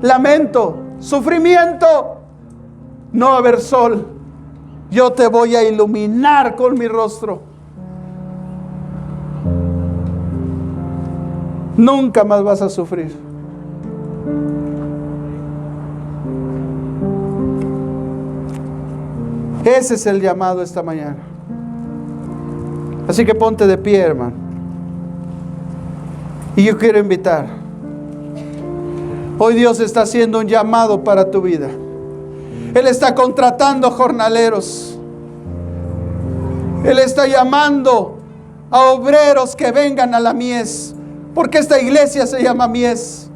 lamento, sufrimiento. No va a haber sol. Yo te voy a iluminar con mi rostro. Nunca más vas a sufrir. Ese es el llamado esta mañana. Así que ponte de pie, hermano. Y yo quiero invitar. Hoy Dios está haciendo un llamado para tu vida. Él está contratando jornaleros. Él está llamando a obreros que vengan a la mies, porque esta iglesia se llama mies.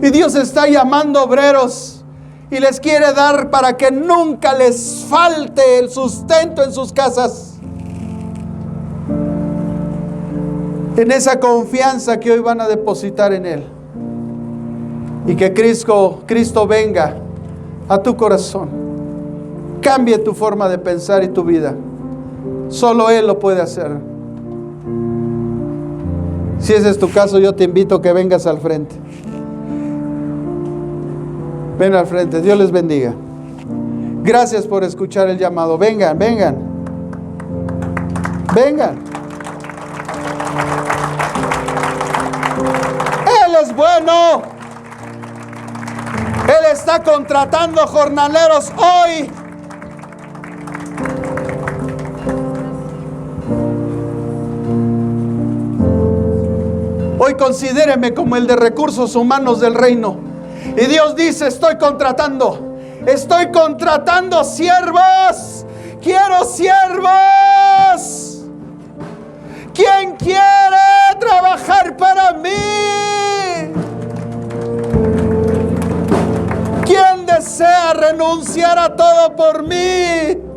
Y Dios está llamando obreros y les quiere dar para que nunca les falte el sustento en sus casas. En esa confianza que hoy van a depositar en Él. Y que Cristo venga a tu corazón. Cambie tu forma de pensar y tu vida. Solo Él lo puede hacer. Si ese es tu caso, yo te invito a que vengas al frente. Ven al frente. Dios les bendiga. Gracias por escuchar el llamado. Vengan, vengan. Vengan. Él es bueno. Él está contratando jornaleros hoy. Hoy considéreme como el de recursos humanos del reino. Y Dios dice, estoy contratando siervos. Quiero siervos. ¿Quién quiere trabajar para mí? ¿Quién desea renunciar a todo por mí?